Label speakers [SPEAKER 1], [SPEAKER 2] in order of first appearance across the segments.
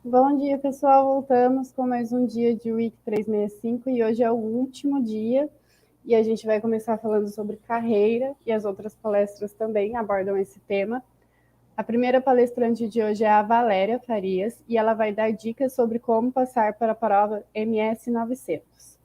[SPEAKER 1] Bom dia, pessoal. Voltamos com mais um dia de Week 365 e hoje é o último dia e a gente vai começar falando sobre carreira e as outras palestras também abordam esse tema. A primeira palestrante de hoje é a Valéria Farias e ela vai dar dicas sobre como passar para a prova MS 900.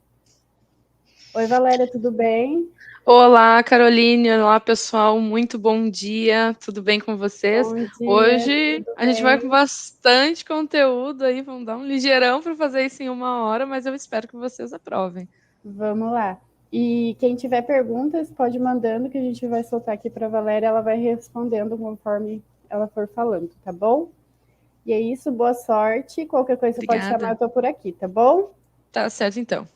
[SPEAKER 1] Oi, Valéria, tudo bem?
[SPEAKER 2] Olá, Caroline. Olá, pessoal. Muito bom dia. Tudo bem com vocês?
[SPEAKER 1] Bom dia,
[SPEAKER 2] Hoje
[SPEAKER 1] tudo
[SPEAKER 2] a gente vai com
[SPEAKER 1] bem?
[SPEAKER 2] bastante conteúdo aí. Vamos dar um ligeirão para fazer isso em 1 hora, mas eu espero que vocês aprovem.
[SPEAKER 1] Vamos lá. E quem tiver perguntas, pode ir mandando que a gente vai soltar aqui para a Valéria, ela vai respondendo conforme ela for falando, tá bom? E é isso, boa sorte. Qualquer coisa você pode chamar,
[SPEAKER 2] Obrigada.
[SPEAKER 1] eu tô por aqui, tá bom?
[SPEAKER 2] Tá certo, então.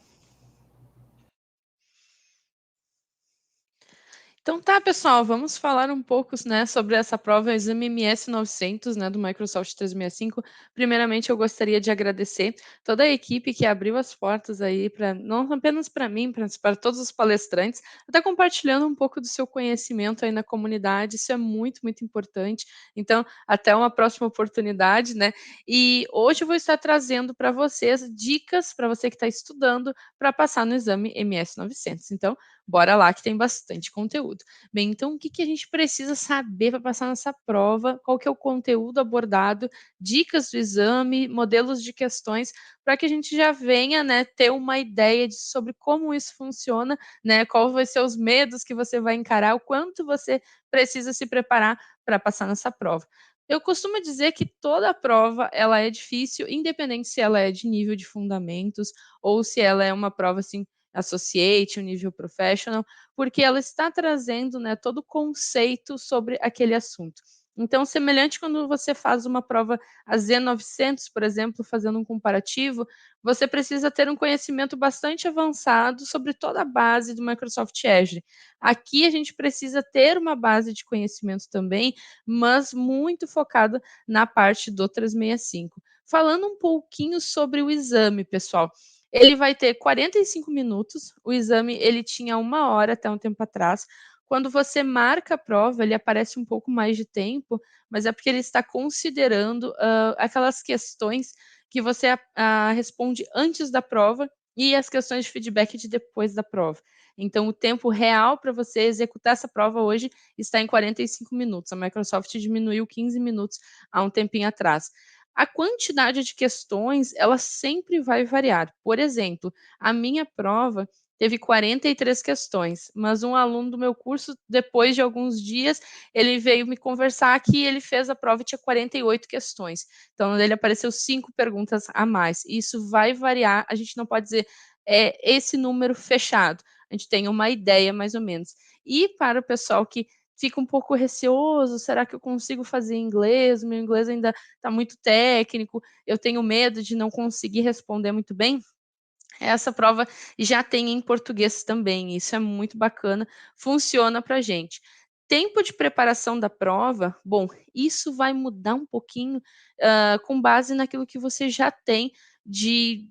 [SPEAKER 2] Então tá, pessoal, vamos falar um pouco, né, sobre essa prova, o exame MS 900, né, do Microsoft 365. Primeiramente, eu gostaria de agradecer toda a equipe que abriu as portas aí para não apenas para mim, para todos os palestrantes, até compartilhando um pouco do seu conhecimento aí na comunidade. Isso é muito, muito importante. Então, até uma próxima oportunidade, né? E hoje eu vou estar trazendo para vocês dicas para você que está estudando para passar no exame MS 900. Então, bora lá que tem bastante conteúdo. Bem, então o que que a gente precisa saber para passar nessa prova? Qual que é o conteúdo abordado, dicas do exame, modelos de questões, para que a gente já venha, né, ter uma ideia sobre como isso funciona, né? Qual vai ser os medos que você vai encarar, o quanto você precisa se preparar para passar nessa prova. Eu costumo dizer que toda prova ela é difícil, independente se ela é de nível de fundamentos ou se ela é uma prova assim associate, um nível professional, porque ela está trazendo, né, todo o conceito sobre aquele assunto. Então, semelhante quando você faz uma prova a Z900, por exemplo, fazendo um comparativo, você precisa ter um conhecimento bastante avançado sobre toda a base do Microsoft Azure. Aqui a gente precisa ter uma base de conhecimento também, mas muito focada na parte do 365. Falando um pouquinho sobre o exame, pessoal, ele vai ter 45 minutos. O exame ele tinha 1 hora até um tempo atrás. Quando você marca a prova, ele aparece um pouco mais de tempo, mas é porque ele está considerando aquelas questões que você responde antes da prova e as questões de feedback de depois da prova. Então, o tempo real para você executar essa prova hoje está em 45 minutos. A Microsoft diminuiu 15 minutos há um tempinho atrás. A quantidade de questões, ela sempre vai variar. Por exemplo, a minha prova teve 43 questões, mas um aluno do meu curso, depois de alguns dias, ele veio me conversar que ele fez a prova e tinha 48 questões. Então, ele apareceu 5 perguntas a mais. Isso vai variar, a gente não pode dizer esse número fechado. A gente tem uma ideia, mais ou menos. E para o pessoal que fica um pouco receoso, será que eu consigo fazer em inglês? Meu inglês ainda está muito técnico, eu tenho medo de não conseguir responder muito bem. Essa prova já tem em português também, isso é muito bacana, funciona para a gente. Tempo de preparação da prova, bom, isso vai mudar um pouquinho com base naquilo que você já tem de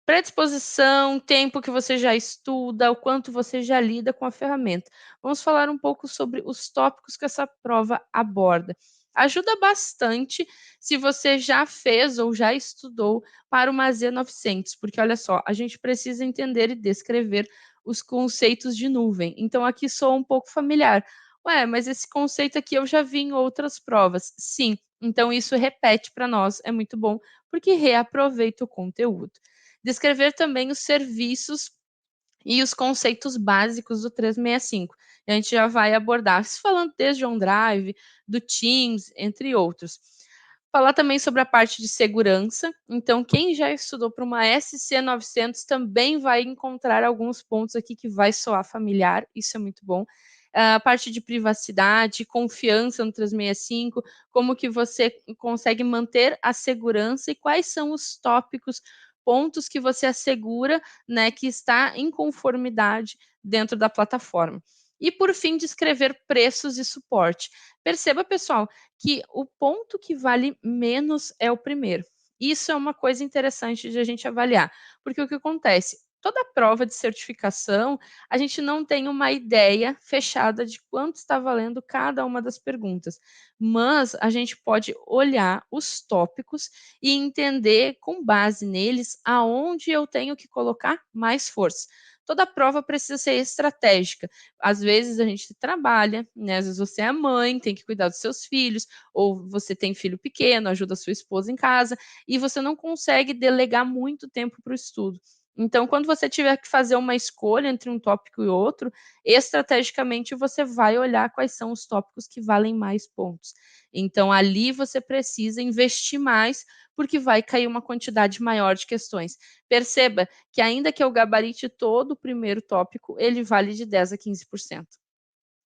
[SPEAKER 2] predisposição, tempo que você já estuda, o quanto você já lida com a ferramenta. Vamos falar um pouco sobre os tópicos que essa prova aborda. Ajuda bastante se você já fez ou já estudou para uma Z900, porque olha só, a gente precisa entender e descrever os conceitos de nuvem. Então aqui sou um pouco familiar. Ué, mas esse conceito aqui eu já vi em outras provas. Sim, então isso repete para nós, é muito bom, porque reaproveita o conteúdo. Descrever também os serviços e os conceitos básicos do 365. A gente já vai abordar, falando desde OneDrive, do Teams, entre outros. Falar também sobre a parte de segurança. Então, quem já estudou para uma SC900 também vai encontrar alguns pontos aqui que vai soar familiar, isso é muito bom. A parte de privacidade, confiança no 365, como que você consegue manter a segurança e quais são os tópicos, pontos que você assegura, né, que está em conformidade dentro da plataforma. E por fim, descrever preços e suporte. Perceba, pessoal, que o ponto que vale menos é o primeiro. Isso é uma coisa interessante de a gente avaliar, porque o que acontece? toda a prova de certificação, a gente não tem uma ideia fechada de quanto está valendo cada uma das perguntas, mas a gente pode olhar os tópicos e entender, com base neles, aonde eu tenho que colocar mais força. Toda prova precisa ser estratégica. Às vezes a gente trabalha, né? Às vezes você é mãe, tem que cuidar dos seus filhos, ou você tem filho pequeno, ajuda a sua esposa em casa, e você não consegue delegar muito tempo para o estudo. Então, quando você tiver que fazer uma escolha entre um tópico e outro, estrategicamente você vai olhar quais são os tópicos que valem mais pontos. Então, ali você precisa investir mais, porque vai cair uma quantidade maior de questões. Perceba que, ainda que eu gabarite todo o primeiro tópico, ele vale de 10 a 15%.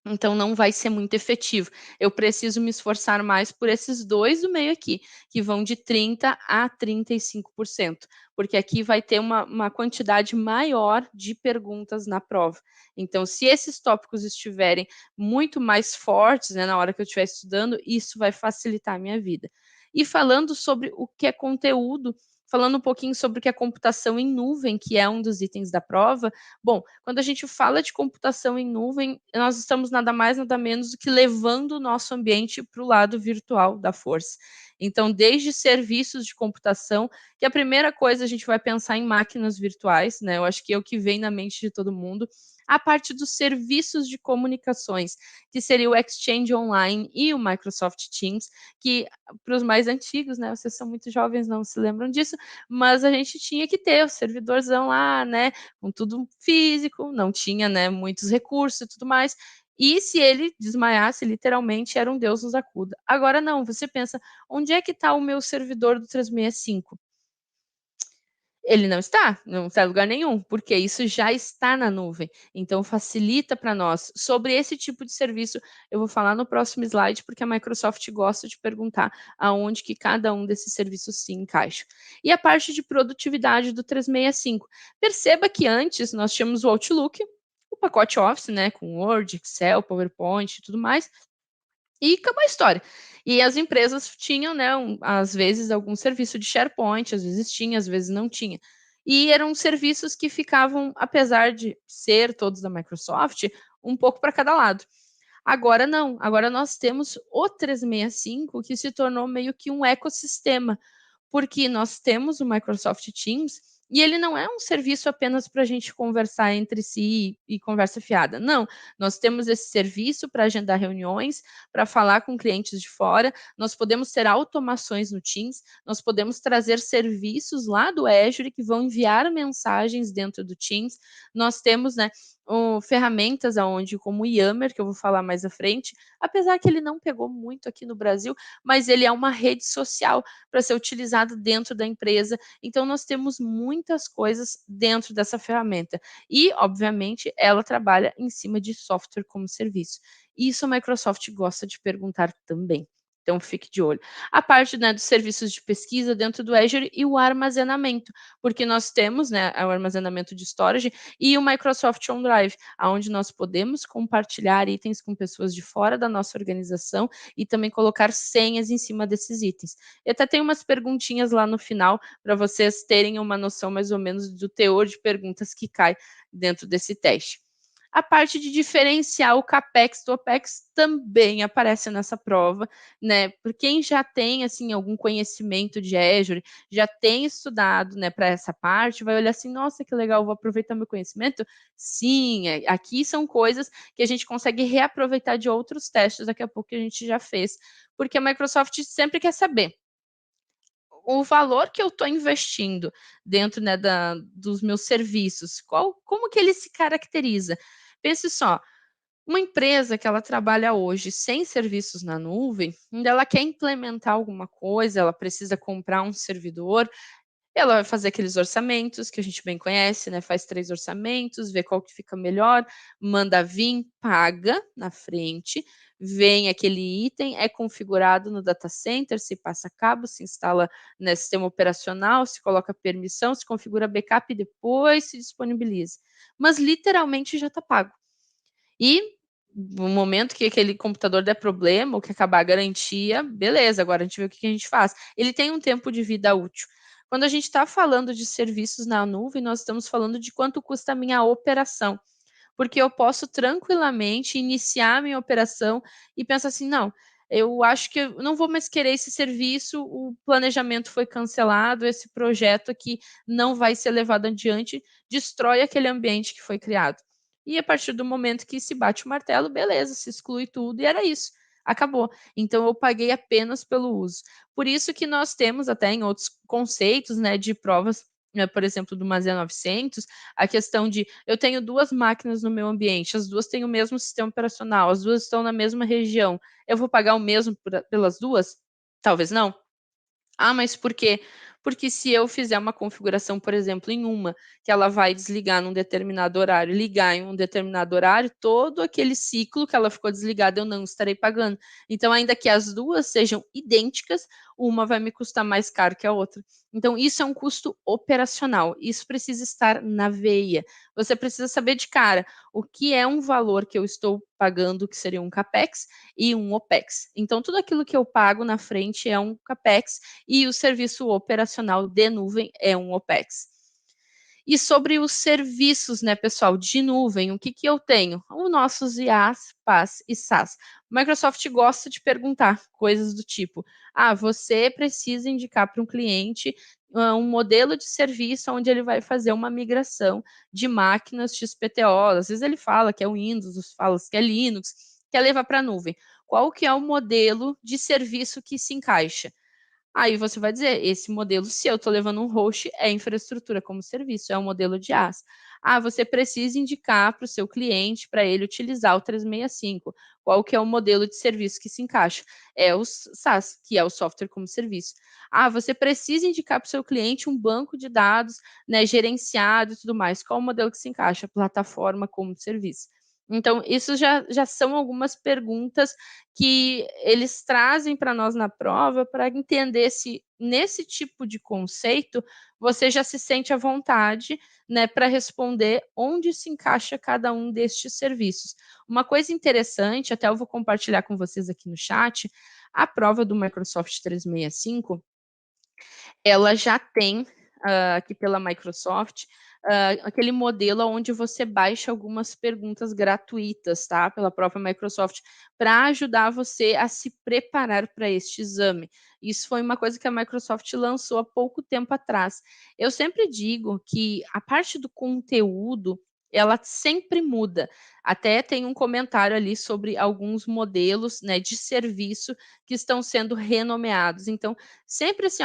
[SPEAKER 2] Então não vai ser muito efetivo. Eu preciso me esforçar mais por esses dois do meio aqui, que vão de 30% a 35%, porque aqui vai ter uma quantidade maior de perguntas na prova. Então, se esses tópicos estiverem muito mais fortes, né, na hora que eu estiver estudando, isso vai facilitar a minha vida. E falando sobre o que é conteúdo, falando um pouquinho sobre o que é computação em nuvem, que é um dos itens da prova. Bom, quando a gente fala de computação em nuvem, nós estamos nada mais, nada menos do que levando o nosso ambiente para o lado virtual da força. Então, desde serviços de computação, que a primeira coisa a gente vai pensar em máquinas virtuais, né? Eu acho que é o que vem na mente de todo mundo. A parte dos serviços de comunicações, que seria o Exchange Online e o Microsoft Teams, que para os mais antigos, né? Vocês são muito jovens, não se lembram disso, mas a gente tinha que ter o servidorzão lá, né? Com tudo físico, não tinha, né, muitos recursos e tudo mais. E se ele desmaiasse, literalmente, era um Deus nos acuda. Agora não, você pensa, onde é que está o meu servidor do 365? Ele não está em lugar nenhum, porque isso já está na nuvem. Então, facilita para nós. Sobre esse tipo de serviço, eu vou falar no próximo slide, porque a Microsoft gosta de perguntar aonde que cada um desses serviços se encaixa. E a parte de produtividade do 365. Perceba que antes nós tínhamos o Outlook, o pacote Office, né, com Word, Excel, PowerPoint e tudo mais, e acabou a história. E as empresas tinham, né, às vezes, algum serviço de SharePoint, às vezes tinha, às vezes não tinha. E eram serviços que ficavam, apesar de ser todos da Microsoft, um pouco para cada lado. Agora não, agora nós temos o 365 que se tornou meio que um ecossistema, porque nós temos o Microsoft Teams e ele não é um serviço apenas para a gente conversar entre si e conversa fiada. Não, nós temos esse serviço para agendar reuniões, para falar com clientes de fora, nós podemos ter automações no Teams, nós podemos trazer serviços lá do Azure que vão enviar mensagens dentro do Teams, nós temos, né, ferramentas aonde, como o Yammer, que eu vou falar mais à frente, apesar que ele não pegou muito aqui no Brasil, mas ele é uma rede social para ser utilizado dentro da empresa. Então, nós temos muitas coisas dentro dessa ferramenta. E, obviamente, ela trabalha em cima de software como serviço. Isso a Microsoft gosta de perguntar também. Então, fique de olho. A parte, né, dos serviços de pesquisa dentro do Azure e o armazenamento, porque nós temos, né, o armazenamento de storage e o Microsoft OneDrive, onde nós podemos compartilhar itens com pessoas de fora da nossa organização e também colocar senhas em cima desses itens. E até tem umas perguntinhas lá no final para vocês terem uma noção mais ou menos do teor de perguntas que cai dentro desse teste. A parte de diferenciar o CAPEX do OPEX também aparece nessa prova, né? Por quem já tem assim algum conhecimento de Azure, já tem estudado, né, para essa parte, vai olhar assim, nossa, que legal, vou aproveitar meu conhecimento. Sim, aqui são coisas que a gente consegue reaproveitar de outros testes daqui a pouco que a gente já fez, porque a Microsoft sempre quer saber o valor que eu estou investindo dentro, né, dos meus serviços, como que ele se caracteriza? Pense só, uma empresa que ela trabalha hoje sem serviços na nuvem, ainda ela quer implementar alguma coisa, ela precisa comprar um servidor, ela vai fazer aqueles orçamentos que a gente bem conhece, né? Faz 3 orçamentos, vê qual que fica melhor, manda vir, paga na frente, vem aquele item, é configurado no data center, se passa cabo, se instala, né, sistema operacional, se coloca permissão, se configura backup e depois se disponibiliza. Mas literalmente já está pago. E no momento que aquele computador der problema ou que acabar a garantia, beleza, agora a gente vê o que a gente faz. Ele tem um tempo de vida útil. Quando a gente está falando de serviços na nuvem, nós estamos falando de quanto custa a minha operação, porque eu posso tranquilamente iniciar a minha operação e pensar assim, não, eu acho que eu não vou mais querer esse serviço, o planejamento foi cancelado, esse projeto aqui não vai ser levado adiante, destrói aquele ambiente que foi criado. E a partir do momento que se bate o martelo, beleza, se exclui tudo e era isso. Acabou. Então eu paguei apenas pelo uso. Por isso que nós temos até em outros conceitos, né, de provas, por exemplo, do Mazia 900, a questão de eu tenho 2 máquinas no meu ambiente, as 2 têm o mesmo sistema operacional, as 2 estão na mesma região, eu vou pagar o mesmo pelas 2? Talvez não. Ah, mas por quê? Porque se eu fizer uma configuração, por exemplo, em uma, que ela vai desligar num determinado horário, ligar em um determinado horário, todo aquele ciclo que ela ficou desligada eu não estarei pagando. Então, ainda que as 2 sejam idênticas, uma vai me custar mais caro que a outra. Então, isso é um custo operacional. Isso precisa estar na veia. Você precisa saber de cara o que é um valor que eu estou pagando, que seria um CAPEX, e um OPEX. Então, tudo aquilo que eu pago na frente é um CAPEX e o serviço operacional de nuvem é um OPEX. E sobre os serviços, né, pessoal, de nuvem, o que, que eu tenho? Os nossos IaaS, PaaS e SaaS. Microsoft gosta de perguntar coisas do tipo: você precisa indicar para um cliente um modelo de serviço onde ele vai fazer uma migração de máquinas XPTO. Às vezes ele fala que é o Windows, fala que é Linux, quer levar para a nuvem. Qual que é o modelo de serviço que se encaixa? Aí você vai dizer, esse modelo, se eu estou levando um host, é infraestrutura como serviço, é um modelo de IaaS. Você precisa indicar para o seu cliente, para ele utilizar o 365. Qual que é o modelo de serviço que se encaixa? É o SaaS, que é o software como serviço. Você precisa indicar para o seu cliente um banco de dados, né, gerenciado e tudo mais. Qual o modelo que se encaixa? Plataforma como serviço. Então, isso já são algumas perguntas que eles trazem para nós na prova para entender se nesse tipo de conceito você já se sente à vontade, né, para responder onde se encaixa cada um destes serviços. Uma coisa interessante, até eu vou compartilhar com vocês aqui no chat, a prova do Microsoft 365, ela já tem aqui pela Microsoft aquele modelo onde você baixa algumas perguntas gratuitas, tá? Pela própria Microsoft, para ajudar você a se preparar para este exame. Isso foi uma coisa que a Microsoft lançou há pouco tempo atrás. Eu sempre digo que a parte do conteúdo ela sempre muda. Até tem um comentário ali sobre alguns modelos, né, de serviço que estão sendo renomeados. Então, sempre assim,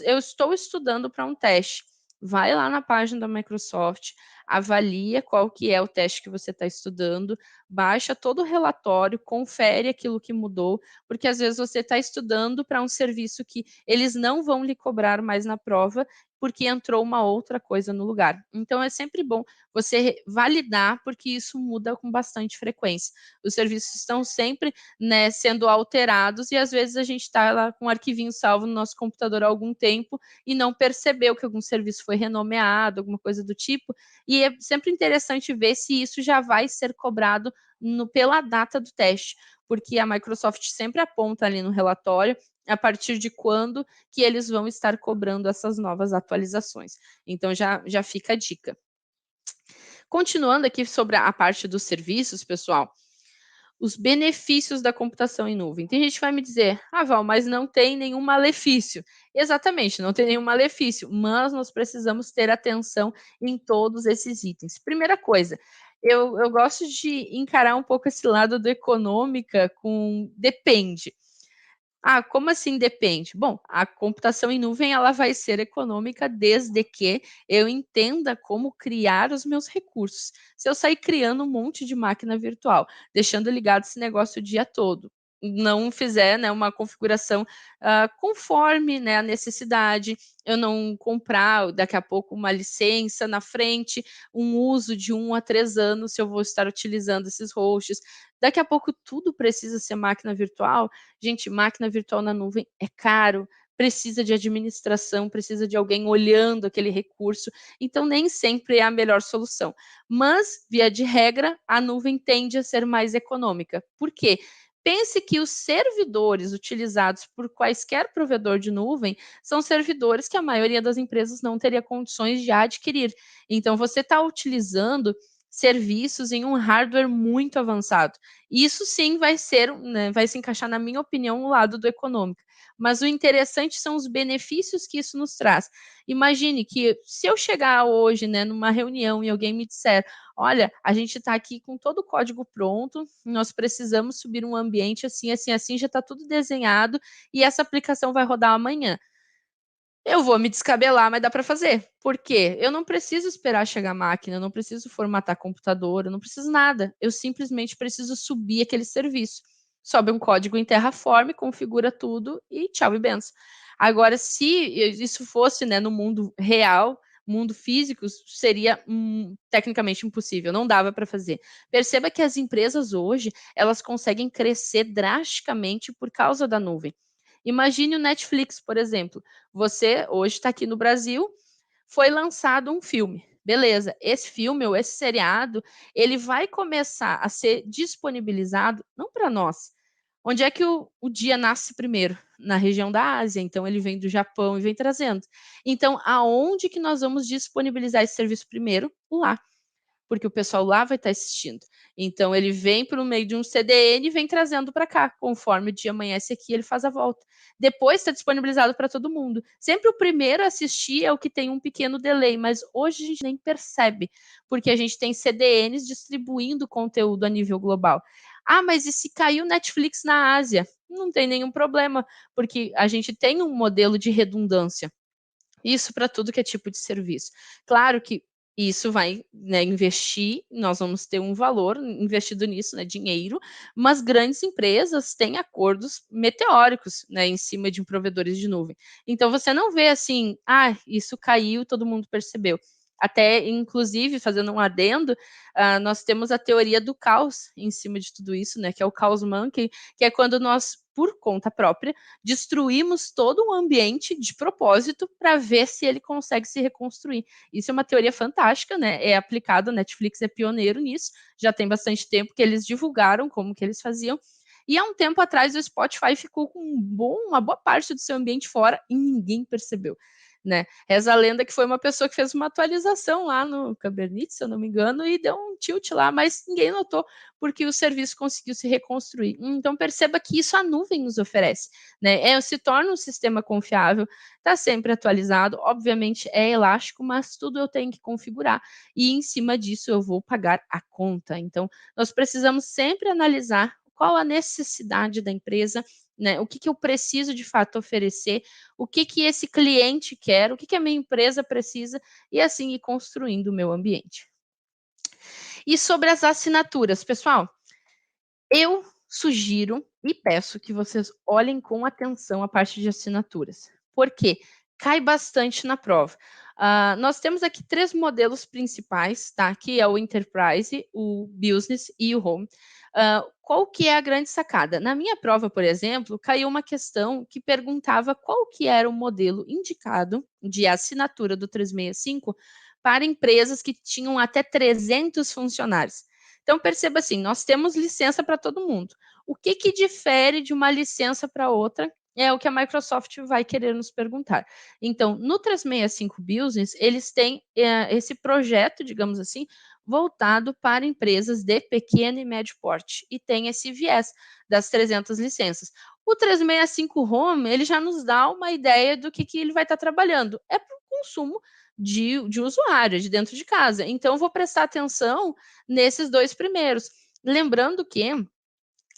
[SPEAKER 2] eu estou estudando para um teste. Vai lá na página da Microsoft, avalia qual que é o teste que você está estudando, baixa todo o relatório, confere aquilo que mudou, porque às vezes você está estudando para um serviço que eles não vão lhe cobrar mais na prova, porque entrou uma outra coisa no lugar. Então é sempre bom você validar, porque isso muda com bastante frequência. Os serviços estão sempre, né, sendo alterados e às vezes a gente está lá com um arquivinho salvo no nosso computador há algum tempo e não percebeu que algum serviço foi renomeado, alguma coisa do tipo, e é sempre interessante ver se isso já vai ser cobrado pela data do teste, porque a Microsoft sempre aponta ali no relatório a partir de quando que eles vão estar cobrando essas novas atualizações. Então já fica a dica. Continuando aqui sobre a parte dos serviços, pessoal, os benefícios da computação em nuvem. Tem gente que vai me dizer, Val, mas não tem nenhum malefício. Exatamente, não tem nenhum malefício, mas nós precisamos ter atenção em todos esses itens. Primeira coisa, eu gosto de encarar um pouco esse lado do econômica com depende. Como assim depende? Bom, a computação em nuvem ela vai ser econômica desde que eu entenda como criar os meus recursos. Se eu sair criando um monte de máquina virtual, deixando ligado esse negócio o dia todo, não fizer, né, uma configuração conforme, né, a necessidade, eu não comprar daqui a pouco uma licença na frente, um uso de 1 a 3 anos, se eu vou estar utilizando esses hosts. Daqui a pouco tudo precisa ser máquina virtual. Gente, máquina virtual na nuvem é caro, precisa de administração, precisa de alguém olhando aquele recurso, então nem sempre é a melhor solução. Mas, via de regra, a nuvem tende a ser mais econômica. Por quê? pense que os servidores utilizados por quaisquer provedor de nuvem são servidores que a maioria das empresas não teria condições de adquirir. Então, você está utilizando serviços em um hardware muito avançado. Isso sim vai ser, né, vai se encaixar, na minha opinião, no lado do econômico. Mas o interessante são os benefícios que isso nos traz. Imagine que se eu chegar hoje, né, numa reunião e alguém me disser, olha, a gente está aqui com todo o código pronto, nós precisamos subir um ambiente assim, assim, assim, já está tudo desenhado e essa aplicação vai rodar amanhã. Eu vou me descabelar, mas dá para fazer. Por quê? Eu não preciso esperar chegar a máquina, eu não preciso formatar computador, eu não preciso nada. Eu simplesmente preciso subir aquele serviço. Sobe um código em Terraform, configura tudo e tchau e benção. Agora, se isso fosse, né, no mundo real, mundo físico, seria tecnicamente impossível, não dava para fazer. Perceba que as empresas hoje, elas conseguem crescer drasticamente por causa da nuvem. Imagine o Netflix, por exemplo. Você hoje está aqui no Brasil, foi lançado um filme. Beleza, esse filme ou esse seriado, ele vai começar a ser disponibilizado, não para nós. Onde é que o dia nasce primeiro? Na região da Ásia, então ele vem do Japão e vem trazendo. Então, aonde que nós vamos disponibilizar esse serviço primeiro? Lá, porque o pessoal lá vai estar assistindo. Então, ele vem por meio de um CDN e vem trazendo para cá. Conforme o dia amanhece aqui, ele faz a volta. Depois está disponibilizado para todo mundo. Sempre o primeiro a assistir é o que tem um pequeno delay, mas hoje a gente nem percebe, porque a gente tem CDNs distribuindo conteúdo a nível global. Ah, mas e se caiu Netflix na Ásia? Não tem nenhum problema, porque a gente tem um modelo de redundância. Isso para tudo que é tipo de serviço. Claro que isso vai, né, investir, nós vamos ter um valor investido nisso, né, dinheiro, mas grandes empresas têm acordos meteóricos, né, em cima de provedores de nuvem. Então você não vê assim, ah, isso caiu, todo mundo percebeu. Até, inclusive, fazendo um adendo, nós temos a teoria do caos em cima de tudo isso, né, que é o Chaos Monkey, que é quando nós, por conta própria, destruímos todo um ambiente de propósito para ver se ele consegue se reconstruir. Isso é uma teoria fantástica, né? É aplicado, a Netflix é pioneiro nisso, já tem bastante tempo que eles divulgaram como que eles faziam. E há um tempo atrás o Spotify ficou com uma boa parte do seu ambiente fora e ninguém percebeu. Né? Reza a lenda que foi uma pessoa que fez uma atualização lá no Kubernetes, se eu não me engano, e deu um tilt lá, mas ninguém notou, porque o serviço conseguiu se reconstruir. Então perceba que isso a nuvem nos oferece. Né? Se torna um sistema confiável, está sempre atualizado, obviamente é elástico, mas tudo eu tenho que configurar. E em cima disso eu vou pagar a conta. Então, nós precisamos sempre analisar qual a necessidade da empresa, né? O que eu preciso de fato oferecer, o que esse cliente quer, o que a minha empresa precisa, e assim ir construindo o meu ambiente. E sobre as assinaturas, pessoal, eu sugiro e peço que vocês olhem com atenção a parte de assinaturas. Por quê? Cai bastante na prova. Nós temos aqui 3 modelos principais, tá? Que é o Enterprise, o Business e o Home. Qual que é a grande sacada? Na minha prova, por exemplo, caiu uma questão que perguntava qual que era o modelo indicado de assinatura do 365 para empresas que tinham até 300 funcionários. Então, perceba assim, nós temos licença para todo mundo. O que difere de uma licença para outra é o que a Microsoft vai querer nos perguntar. Então, no 365 Business, eles têm esse projeto, digamos assim, voltado para empresas de pequeno e médio porte, e tem esse viés das 300 licenças. O 365 Home, ele já nos dá uma ideia do que ele vai estar trabalhando. É para o consumo de usuário, de dentro de casa. Então, eu vou prestar atenção nesses 2 primeiros. Lembrando que,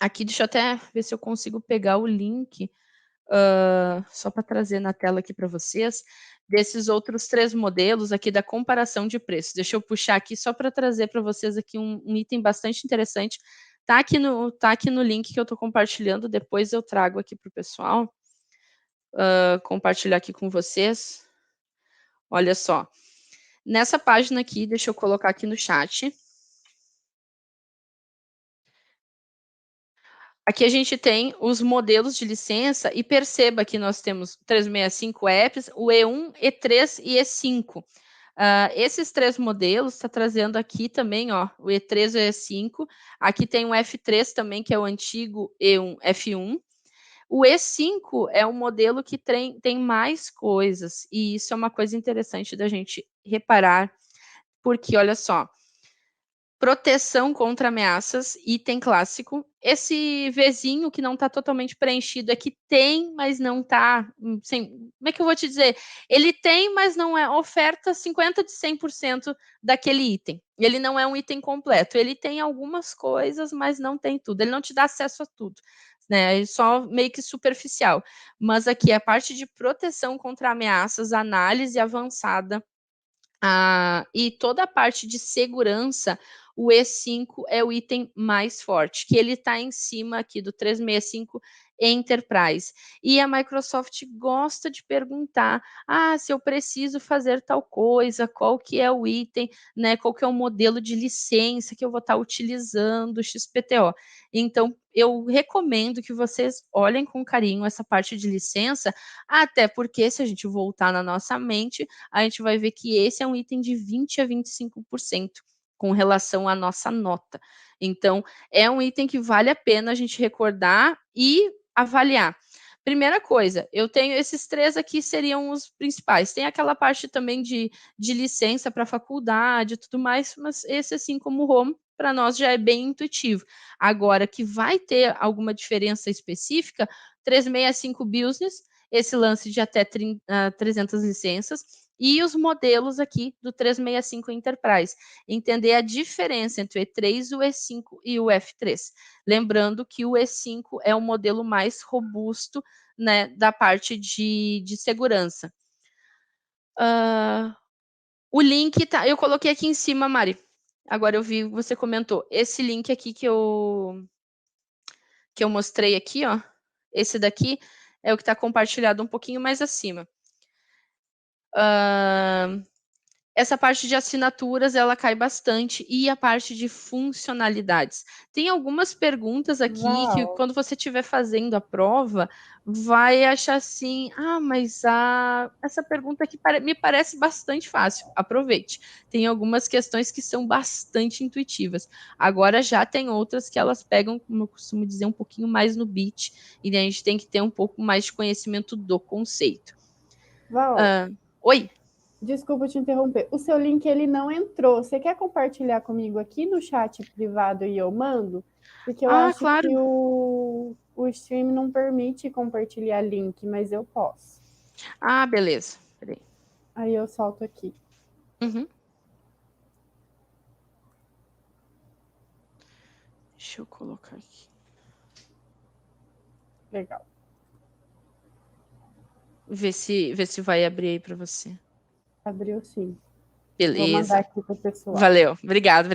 [SPEAKER 2] aqui deixa eu até ver se eu consigo pegar o link, só para trazer na tela aqui para vocês, desses outros 3 modelos aqui da comparação de preços. Deixa eu puxar aqui só para trazer para vocês aqui um item bastante interessante. Tá aqui no link que eu estou compartilhando, depois eu trago aqui para o pessoal, compartilhar aqui com vocês. Olha só, nessa página aqui, deixa eu colocar aqui no chat. Aqui a gente tem os modelos de licença e perceba que nós temos 365 apps, o E1, E3 e E5. Esses 3 modelos está trazendo aqui também, ó, o E3 e o E5. Aqui tem o F3 também, que é o antigo F1. O E5 é um modelo que tem mais coisas, e isso é uma coisa interessante da gente reparar, porque olha só, proteção contra ameaças, item clássico. Esse Vzinho que não está totalmente preenchido é que tem, mas não está. Como é que eu vou te dizer? Ele tem, mas não é oferta 50 de 100% daquele item. Ele não é um item completo. Ele tem algumas coisas, mas não tem tudo. Ele não te dá acesso a tudo. Né, é só meio que superficial. Mas aqui a parte de proteção contra ameaças, análise avançada, e toda a parte de segurança, o E5 é o item mais forte, que ele está em cima aqui do 365 Enterprise. E a Microsoft gosta de perguntar, se eu preciso fazer tal coisa, qual que é o item, né, qual que é o modelo de licença que eu vou estar utilizando, XPTO. Então, eu recomendo que vocês olhem com carinho essa parte de licença, até porque se a gente voltar na nossa mente, a gente vai ver que esse é um item de 20 a 25% com relação à nossa nota. Então, é um item que vale a pena a gente recordar e avaliar. Primeira coisa, eu tenho esses 3 aqui, seriam os principais. Tem aquela parte também de licença para faculdade e tudo mais, mas esse, assim como o Home, para nós já é bem intuitivo. Agora, que vai ter alguma diferença específica, 365 Business, esse lance de até 300 licenças, e os modelos aqui do 365 Enterprise. Entender a diferença entre o E3, o E5 e o F3. Lembrando que o E5 é o modelo mais robusto, né, da parte de segurança. O link eu coloquei aqui em cima, Mari. Agora eu vi, você comentou. Esse link aqui que eu mostrei aqui, ó. Esse daqui é o que está compartilhado um pouquinho mais acima. Essa parte de assinaturas, ela cai bastante, e a parte de funcionalidades. Tem algumas perguntas aqui que, quando você estiver fazendo a prova, vai achar assim, mas essa pergunta aqui me parece bastante fácil. Aproveite. Tem algumas questões que são bastante intuitivas. Agora já tem outras que elas pegam, como eu costumo dizer, um pouquinho mais no beat, e a gente tem que ter um pouco mais de conhecimento do conceito.
[SPEAKER 1] Val,
[SPEAKER 2] oi?
[SPEAKER 1] Desculpa te interromper. O seu link ele não entrou. Você quer compartilhar comigo aqui no chat privado e eu mando? Porque eu acho
[SPEAKER 2] Claro.
[SPEAKER 1] que o stream não permite compartilhar link, mas eu posso.
[SPEAKER 2] Beleza. Peraí.
[SPEAKER 1] Aí eu solto aqui.
[SPEAKER 2] Uhum. Deixa eu colocar aqui.
[SPEAKER 1] Legal.
[SPEAKER 2] Vê se vai abrir aí para você.
[SPEAKER 1] Abriu sim.
[SPEAKER 2] Beleza.
[SPEAKER 1] Vou mandar aqui para o pessoal.
[SPEAKER 2] Valeu. Obrigado.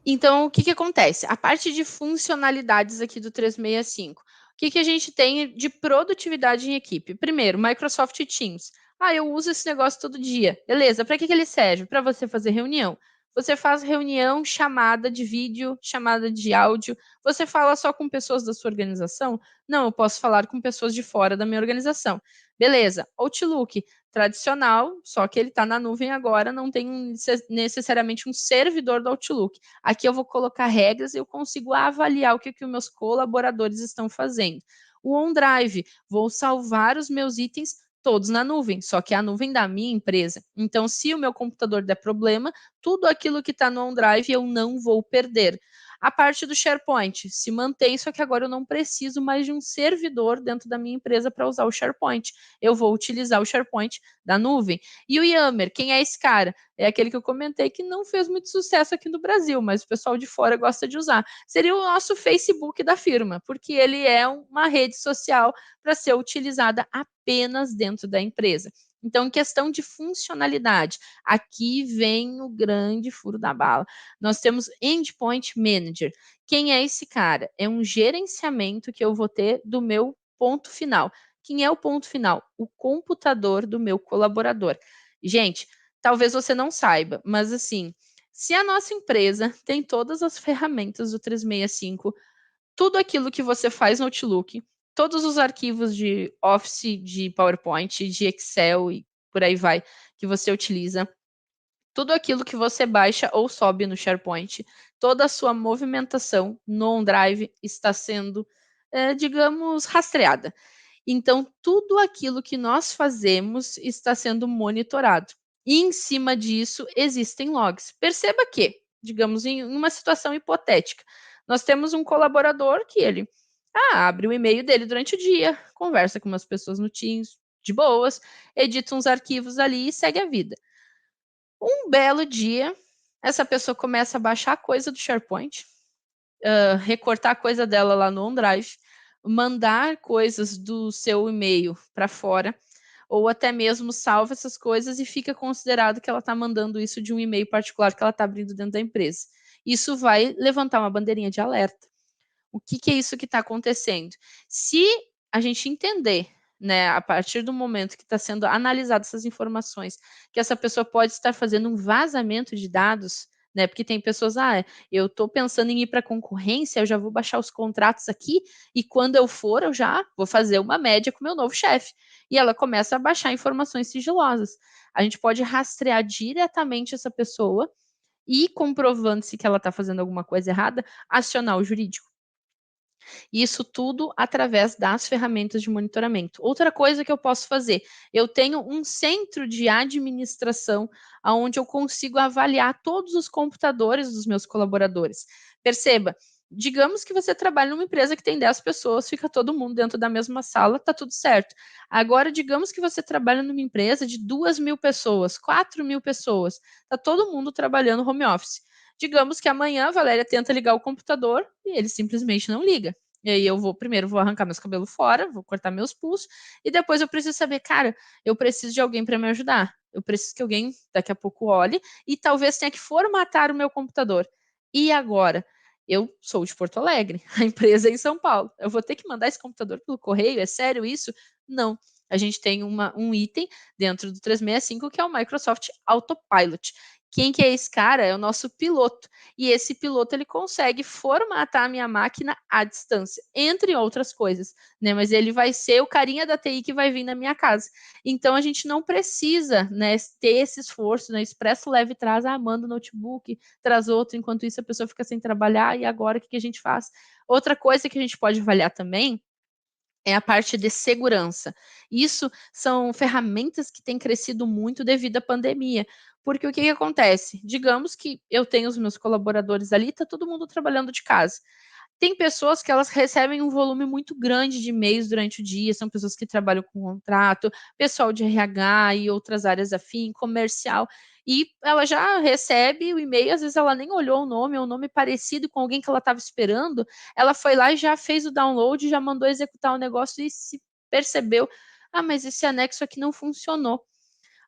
[SPEAKER 2] Então, o que acontece? A parte de funcionalidades aqui do 365. O que a gente tem de produtividade em equipe? Primeiro, Microsoft Teams. Eu uso esse negócio todo dia. Beleza, para que ele serve? Para você fazer reunião. Você faz reunião, chamada de vídeo, chamada de áudio. Você fala só com pessoas da sua organização? Não, eu posso falar com pessoas de fora da minha organização. Beleza. Outlook, tradicional, só que ele está na nuvem agora, não tem necessariamente um servidor do Outlook. Aqui eu vou colocar regras e eu consigo avaliar o que os meus colaboradores estão fazendo. O OneDrive, vou salvar os meus itens todos na nuvem, só que é a nuvem da minha empresa. Então, se o meu computador der problema, tudo aquilo que está no OneDrive eu não vou perder. A parte do SharePoint se mantém, só que agora eu não preciso mais de um servidor dentro da minha empresa para usar o SharePoint. Eu vou utilizar o SharePoint da nuvem. E o Yammer, quem é esse cara? É aquele que eu comentei que não fez muito sucesso aqui no Brasil, mas o pessoal de fora gosta de usar. Seria o nosso Facebook da firma, porque ele é uma rede social para ser utilizada apenas dentro da empresa. Então, em questão de funcionalidade, aqui vem o grande furo da bala. Nós temos Endpoint Manager. Quem é esse cara? É um gerenciamento que eu vou ter do meu ponto final. Quem é o ponto final? O computador do meu colaborador. Gente, talvez você não saiba, mas assim, se a nossa empresa tem todas as ferramentas do 365, tudo aquilo que você faz no Outlook, todos os arquivos de Office, de PowerPoint, de Excel e por aí vai, que você utiliza, tudo aquilo que você baixa ou sobe no SharePoint, toda a sua movimentação no OneDrive está sendo, digamos, rastreada. Então, tudo aquilo que nós fazemos está sendo monitorado. E em cima disso existem logs. Perceba que, digamos, em uma situação hipotética, nós temos um colaborador que ele abre o e-mail dele durante o dia, conversa com umas pessoas no Teams, de boas, edita uns arquivos ali e segue a vida. Um belo dia, essa pessoa começa a baixar coisa do SharePoint, recortar coisa dela lá no OneDrive, mandar coisas do seu e-mail para fora, ou até mesmo salva essas coisas e fica considerado que ela está mandando isso de um e-mail particular que ela está abrindo dentro da empresa. Isso vai levantar uma bandeirinha de alerta. O que, que é isso que está acontecendo? Se a gente entender, né, a partir do momento que está sendo analisadas essas informações, que essa pessoa pode estar fazendo um vazamento de dados, né? Porque tem pessoas, eu estou pensando em ir para a concorrência, eu já vou baixar os contratos aqui, e quando eu for, eu já vou fazer uma média com o meu novo chefe. E ela começa a baixar informações sigilosas. A gente pode rastrear diretamente essa pessoa e, comprovando-se que ela está fazendo alguma coisa errada, acionar o jurídico. Isso tudo através das ferramentas de monitoramento. Outra coisa que eu posso fazer, eu tenho um centro de administração onde eu consigo avaliar todos os computadores dos meus colaboradores. Perceba, digamos que você trabalha numa empresa que tem 10 pessoas, fica todo mundo dentro da mesma sala, tá tudo certo. Agora, digamos que você trabalha numa empresa de 2.000 pessoas, 4.000 pessoas, tá todo mundo trabalhando home office. Digamos que amanhã a Valéria tenta ligar o computador e ele simplesmente não liga. E aí eu vou arrancar meus cabelos fora, vou cortar meus pulsos, e depois eu preciso saber, cara, eu preciso de alguém para me ajudar. Eu preciso que alguém daqui a pouco olhe e talvez tenha que formatar o meu computador. E agora? Eu sou de Porto Alegre, a empresa é em São Paulo. Eu vou ter que mandar esse computador pelo correio? É sério isso? Não. A gente tem um item dentro do 365 que é o Microsoft Autopilot. Quem que é esse cara? É o nosso piloto. E esse piloto ele consegue formatar a minha máquina à distância, entre outras coisas, né? Mas ele vai ser o carinha da TI que vai vir na minha casa. Então a gente não precisa, né, ter esse esforço, né? Expresso leve traz, manda o notebook, traz outro, enquanto isso a pessoa fica sem trabalhar, e agora o que a gente faz? Outra coisa que a gente pode avaliar também é a parte de segurança. Isso são ferramentas que têm crescido muito devido à pandemia. Porque o que acontece? Digamos que eu tenho os meus colaboradores ali, está todo mundo trabalhando de casa. Tem pessoas que elas recebem um volume muito grande de e-mails durante o dia, são pessoas que trabalham com contrato, pessoal de RH e outras áreas afim, comercial, e ela já recebe o e-mail, às vezes ela nem olhou o nome, é um nome parecido com alguém que ela estava esperando, ela foi lá e já fez o download, já mandou executar o negócio e se percebeu, mas esse anexo aqui não funcionou.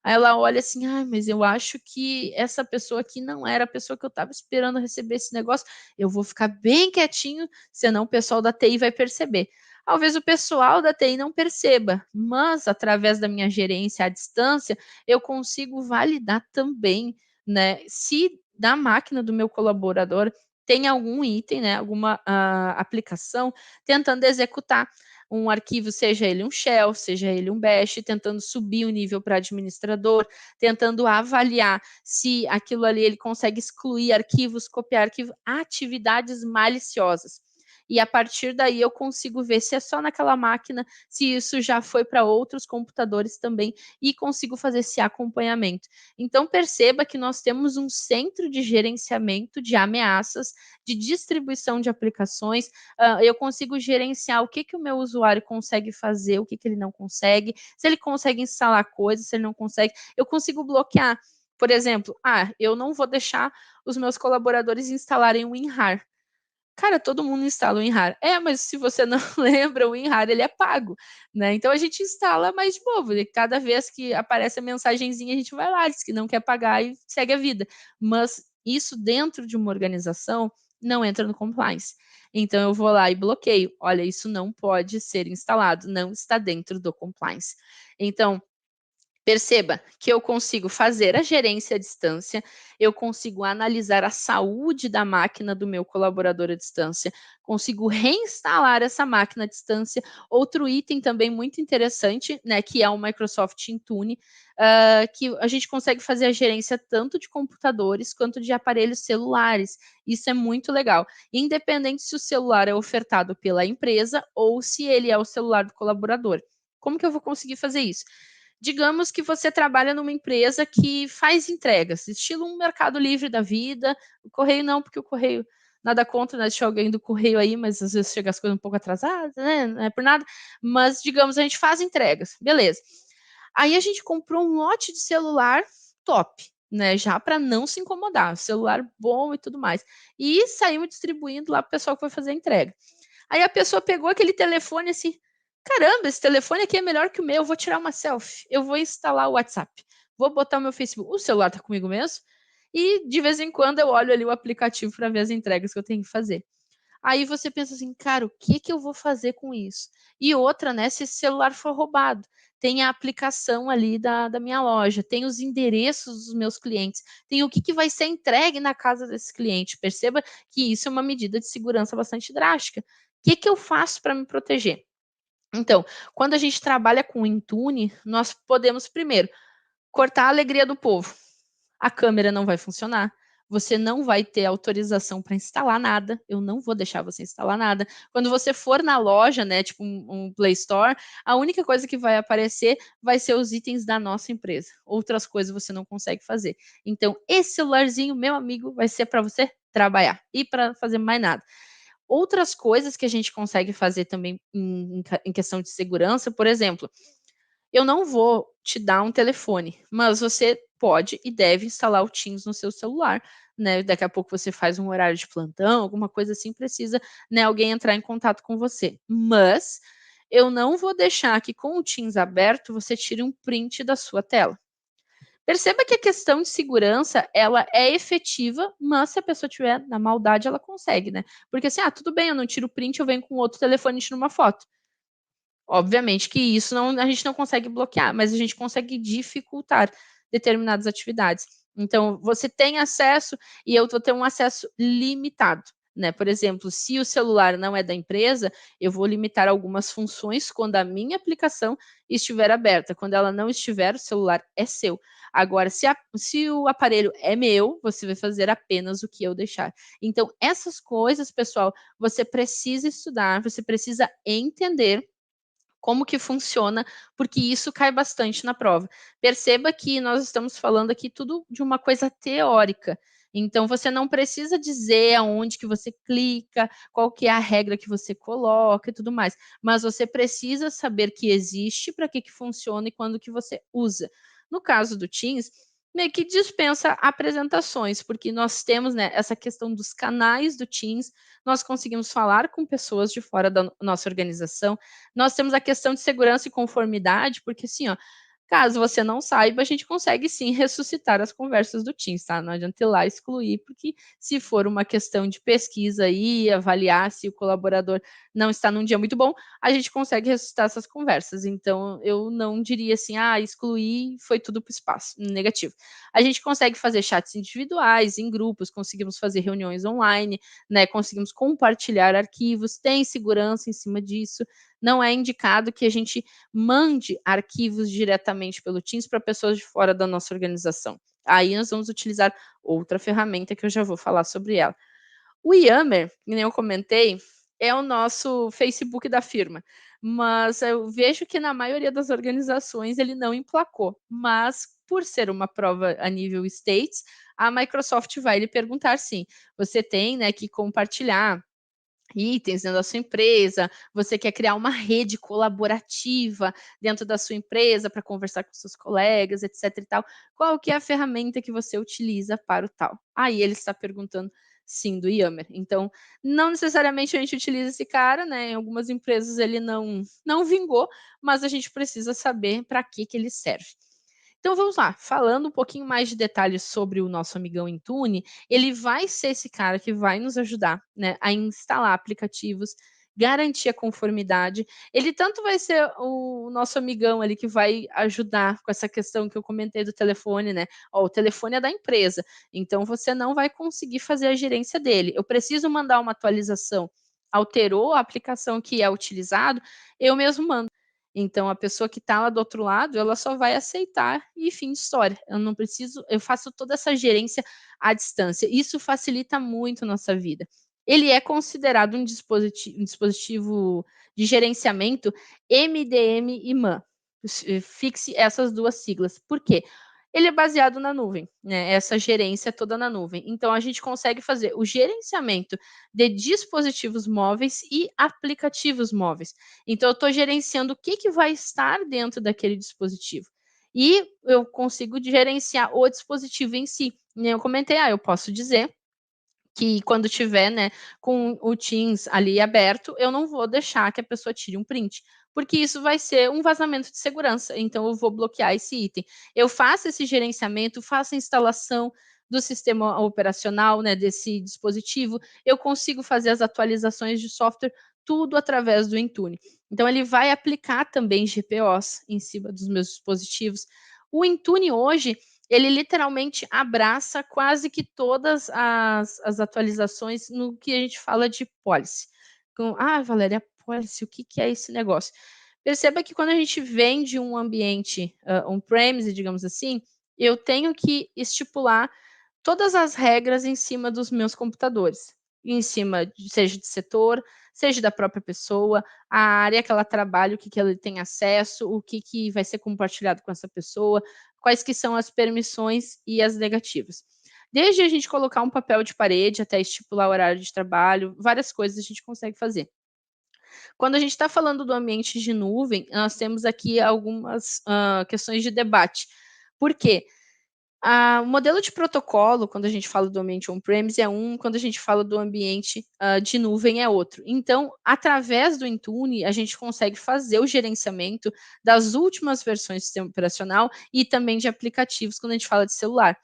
[SPEAKER 2] Aí ela olha assim, mas eu acho que essa pessoa aqui não era a pessoa que eu estava esperando receber esse negócio. Eu vou ficar bem quietinho, senão o pessoal da TI vai perceber. Talvez o pessoal da TI não perceba, mas através da minha gerência à distância, eu consigo validar também, né, se na máquina do meu colaborador tem algum item, né, alguma aplicação tentando executar um arquivo, seja ele um shell, seja ele um bash, tentando subir o nível para administrador, tentando avaliar se aquilo ali ele consegue excluir arquivos, copiar arquivos, atividades maliciosas. E a partir daí eu consigo ver se é só naquela máquina, se isso já foi para outros computadores também e consigo fazer esse acompanhamento. Então perceba que nós temos um centro de gerenciamento de ameaças, de distribuição de aplicações, eu consigo gerenciar o que o meu usuário consegue fazer, o que ele não consegue, se ele consegue instalar coisas, se ele não consegue, eu consigo bloquear. Por exemplo, eu não vou deixar os meus colaboradores instalarem o WinRAR. Cara, todo mundo instala o WinRAR. Mas se você não lembra, o WinRAR ele é pago, né? Então a gente instala mais de novo. E cada vez que aparece a mensagenzinha, a gente vai lá, diz que não quer pagar e segue a vida. Mas isso dentro de uma organização não entra no compliance. Então eu vou lá e bloqueio. Olha, isso não pode ser instalado, não está dentro do compliance. Então, Perceba que eu consigo fazer a gerência à distância, eu consigo analisar a saúde da máquina do meu colaborador à distância, consigo reinstalar essa máquina à distância. Outro item também muito interessante, né, que é o Microsoft Intune, que a gente consegue fazer a gerência tanto de computadores quanto de aparelhos celulares. Isso é muito legal. Independente se o celular é ofertado pela empresa ou se ele é o celular do colaborador. Como que eu vou conseguir fazer isso? Digamos que você trabalha numa empresa que faz entregas, estilo um Mercado Livre da vida. O correio não, porque o correio, nada contra, né, deixar alguém do correio aí, mas às vezes chega as coisas um pouco atrasadas, né? Não é por nada. Mas, digamos, a gente faz entregas, beleza. Aí a gente comprou um lote de celular top, né? Já para não se incomodar, celular bom e tudo mais. E saímos distribuindo lá para o pessoal que foi fazer a entrega. Aí a pessoa pegou aquele telefone assim, caramba, esse telefone aqui é melhor que o meu, eu vou tirar uma selfie, eu vou instalar o WhatsApp, vou botar o meu Facebook, o celular tá comigo mesmo, e de vez em quando eu olho ali o aplicativo para ver as entregas que eu tenho que fazer. Aí você pensa assim, cara, o que que eu vou fazer com isso? E outra, né, se esse celular for roubado, tem a aplicação ali da minha loja, tem os endereços dos meus clientes, tem o que, que vai ser entregue na casa desse cliente. Perceba que isso é uma medida de segurança bastante drástica. O que eu faço para me proteger? Então, quando a gente trabalha com Intune, nós podemos, primeiro, cortar a alegria do povo. A câmera não vai funcionar, você não vai ter autorização para instalar nada, eu não vou deixar você instalar nada. Quando você for na loja, né, tipo um Play Store, a única coisa que vai aparecer vai ser os itens da nossa empresa. Outras coisas você não consegue fazer. Então, esse celularzinho, meu amigo, vai ser para você trabalhar e para fazer mais nada. Outras coisas que a gente consegue fazer também em questão de segurança, por exemplo, eu não vou te dar um telefone, mas você pode e deve instalar o Teams no seu celular, né? Daqui a pouco você faz um horário de plantão, alguma coisa assim, precisa, né, alguém entrar em contato com você. Mas eu não vou deixar que com o Teams aberto você tire um print da sua tela. Perceba que a questão de segurança, ela é efetiva, mas se a pessoa tiver na maldade, ela consegue, né? Porque assim, tudo bem, eu não tiro o print, eu venho com outro telefone e tiro uma foto. Obviamente que isso não, a gente não consegue bloquear, mas a gente consegue dificultar determinadas atividades. Então, você tem acesso e eu vou ter um acesso limitado. Né? Por exemplo, se o celular não é da empresa, eu vou limitar algumas funções quando a minha aplicação estiver aberta. Quando ela não estiver, o celular é seu. Agora, se o aparelho é meu, você vai fazer apenas o que eu deixar. Então, essas coisas, pessoal, você precisa estudar, você precisa entender como que funciona, porque isso cai bastante na prova. Perceba que nós estamos falando aqui tudo de uma coisa teórica. Então, você não precisa dizer aonde que você clica, qual que é a regra que você coloca e tudo mais. Mas você precisa saber que existe, para que funciona e quando que você usa. No caso do Teams, meio que dispensa apresentações, porque nós temos, né, essa questão dos canais do Teams, nós conseguimos falar com pessoas de fora da nossa organização, nós temos a questão de segurança e conformidade, porque assim, ó, caso você não saiba, a gente consegue sim ressuscitar as conversas do Teams, tá? Não adianta ir lá excluir, porque se for uma questão de pesquisa aí, avaliar se o colaborador não está num dia muito bom, a gente consegue ressuscitar essas conversas. Então, eu não diria assim, excluir, foi tudo para o espaço. Negativo. A gente consegue fazer chats individuais, em grupos, conseguimos fazer reuniões online, né? Conseguimos compartilhar arquivos, tem segurança em cima disso. Não é indicado que a gente mande arquivos diretamente pelo Teams para pessoas de fora da nossa organização. Aí nós vamos utilizar outra ferramenta que eu já vou falar sobre ela. O Yammer, que nem eu comentei, é o nosso Facebook da firma, mas eu vejo que na maioria das organizações ele não emplacou, mas por ser uma prova a nível States, a Microsoft vai lhe perguntar sim, você tem, né, que compartilhar itens dentro da sua empresa, você quer criar uma rede colaborativa dentro da sua empresa para conversar com seus colegas, etc e tal. Qual que é a ferramenta que você utiliza para o tal? Aí ele está perguntando sim do Yammer. Então, não necessariamente a gente utiliza esse cara, né? Em algumas empresas ele não vingou, mas a gente precisa saber para que ele serve. Então vamos lá, falando um pouquinho mais de detalhes sobre o nosso amigão Intune, ele vai ser esse cara que vai nos ajudar, né, a instalar aplicativos garantir a conformidade. Ele tanto vai ser o nosso amigão ali que vai ajudar com essa questão que eu comentei do telefone, né? Ó, o telefone é da empresa, então você não vai conseguir fazer a gerência dele. Eu preciso mandar uma atualização. Alterou a aplicação que é utilizado, eu mesmo mando. Então, a pessoa que está lá do outro lado, ela só vai aceitar e fim de história. Eu não preciso, eu faço toda essa gerência à distância. Isso facilita muito a nossa vida. Ele é considerado um dispositivo de gerenciamento MDM e MAN. Fixe essas duas siglas. Por quê? Ele é baseado na nuvem, né? Essa gerência é toda na nuvem. Então, a gente consegue fazer o gerenciamento de dispositivos móveis e aplicativos móveis. Então, eu estou gerenciando o que vai estar dentro daquele dispositivo. E eu consigo gerenciar o dispositivo em si. Eu comentei, eu posso dizer que quando tiver, né, com o Teams ali aberto, eu não vou deixar que a pessoa tire um print, porque isso vai ser um vazamento de segurança, então eu vou bloquear esse item. Eu faço esse gerenciamento, faço a instalação do sistema operacional, né, desse dispositivo, eu consigo fazer as atualizações de software, tudo através do Intune. Então ele vai aplicar também GPOs em cima dos meus dispositivos. O Intune hoje, ele literalmente abraça quase que todas as atualizações no que a gente fala de policy. Então, Valéria, policy, o que é esse negócio? Perceba que quando a gente vem de um ambiente on-premise, digamos assim, eu tenho que estipular todas as regras em cima dos meus computadores, em cima, seja de setor, seja da própria pessoa, a área que ela trabalha, o que ela tem acesso, o que vai ser compartilhado com essa pessoa, quais que são as permissões e as negativas. Desde a gente colocar um papel de parede até estipular o horário de trabalho, várias coisas a gente consegue fazer. Quando a gente está falando do ambiente de nuvem, nós temos aqui algumas questões de debate. Por quê? O modelo de protocolo, quando a gente fala do ambiente on-premise, é um, quando a gente fala do ambiente de nuvem, é outro. Então, através do Intune, a gente consegue fazer o gerenciamento das últimas versões do sistema operacional e também de aplicativos, quando a gente fala de celular.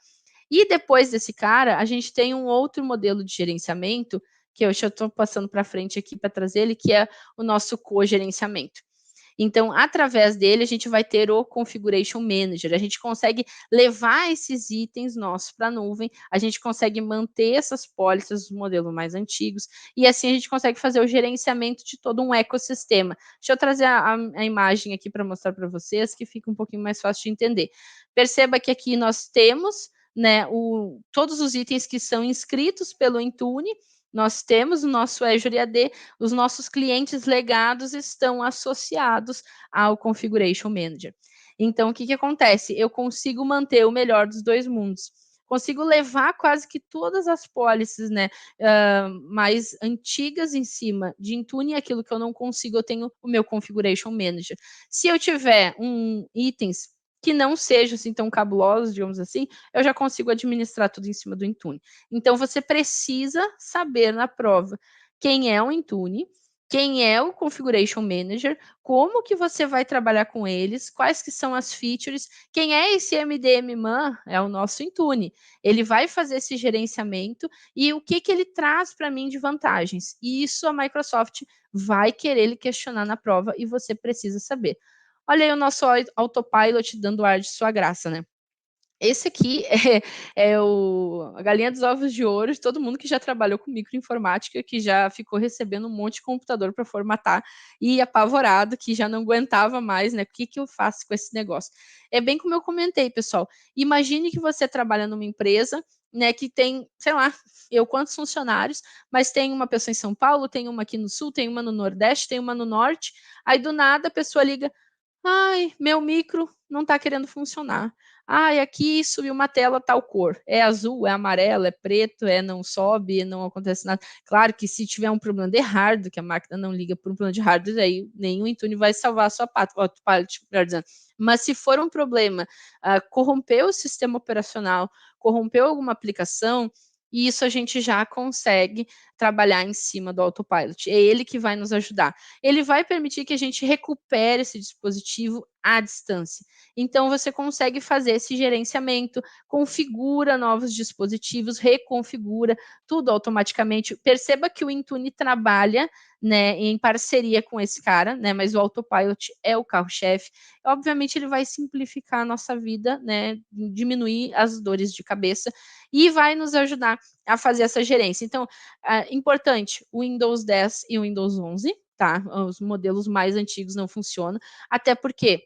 [SPEAKER 2] E depois desse cara, a gente tem um outro modelo de gerenciamento, que eu já estou passando para frente aqui para trazer ele, que é o nosso co-gerenciamento. Então, através dele, a gente vai ter o Configuration Manager. A gente consegue levar esses itens nossos para a nuvem, a gente consegue manter essas pólices dos modelos mais antigos, e assim a gente consegue fazer o gerenciamento de todo um ecossistema. Deixa eu trazer a imagem aqui para mostrar para vocês, que fica um pouquinho mais fácil de entender. Perceba que aqui nós temos, né, todos os itens que são inscritos pelo Intune, nós temos o nosso Azure AD, os nossos clientes legados estão associados ao Configuration Manager. Então, o que acontece? Eu consigo manter o melhor dos dois mundos. Consigo levar quase que todas as policies, né, mais antigas em cima de Intune, aquilo que eu não consigo, eu tenho o meu Configuration Manager. Se eu tiver itens que não sejam assim tão cabulosos, digamos assim, eu já consigo administrar tudo em cima do Intune. Então, você precisa saber na prova quem é o Intune, quem é o Configuration Manager, como que você vai trabalhar com eles, quais que são as features, quem é esse MDM-MAN, é o nosso Intune. Ele vai fazer esse gerenciamento e o que ele traz para mim de vantagens. E isso a Microsoft vai querer lhe questionar na prova e você precisa saber. Olha aí o nosso autopilot dando ar de sua graça, né? Esse aqui é a galinha dos ovos de ouro de todo mundo que já trabalhou com microinformática, que já ficou recebendo um monte de computador para formatar e apavorado, que já não aguentava mais, né? O que eu faço com esse negócio? É bem como eu comentei, pessoal. Imagine que você trabalha numa empresa, né, que tem, sei lá, quantos funcionários, mas tem uma pessoa em São Paulo, tem uma aqui no Sul, tem uma no Nordeste, tem uma no Norte. Aí do nada a pessoa liga: ai, meu micro não está querendo funcionar. Ai, aqui subiu uma tela tal cor. É azul, é amarelo, é preto, não sobe, não acontece nada. Claro que se tiver um problema de hardware, que a máquina não liga por um problema de hardware, aí nenhum Intune vai salvar a sua autopilot, melhor dizendo. Mas se for um problema, corrompeu o sistema operacional, corrompeu alguma aplicação, isso a gente já consegue trabalhar em cima do autopilot. É ele que vai nos ajudar. Ele vai permitir que a gente recupere esse dispositivo à distância. Então, você consegue fazer esse gerenciamento, configura novos dispositivos, reconfigura tudo automaticamente. Perceba que o Intune trabalha, né, em parceria com esse cara, né, mas o autopilot é o carro-chefe. Obviamente, ele vai simplificar a nossa vida, né, diminuir as dores de cabeça e vai nos ajudar a fazer essa gerência. Então, importante, o Windows 10 e o Windows 11, tá? Os modelos mais antigos não funcionam, até porque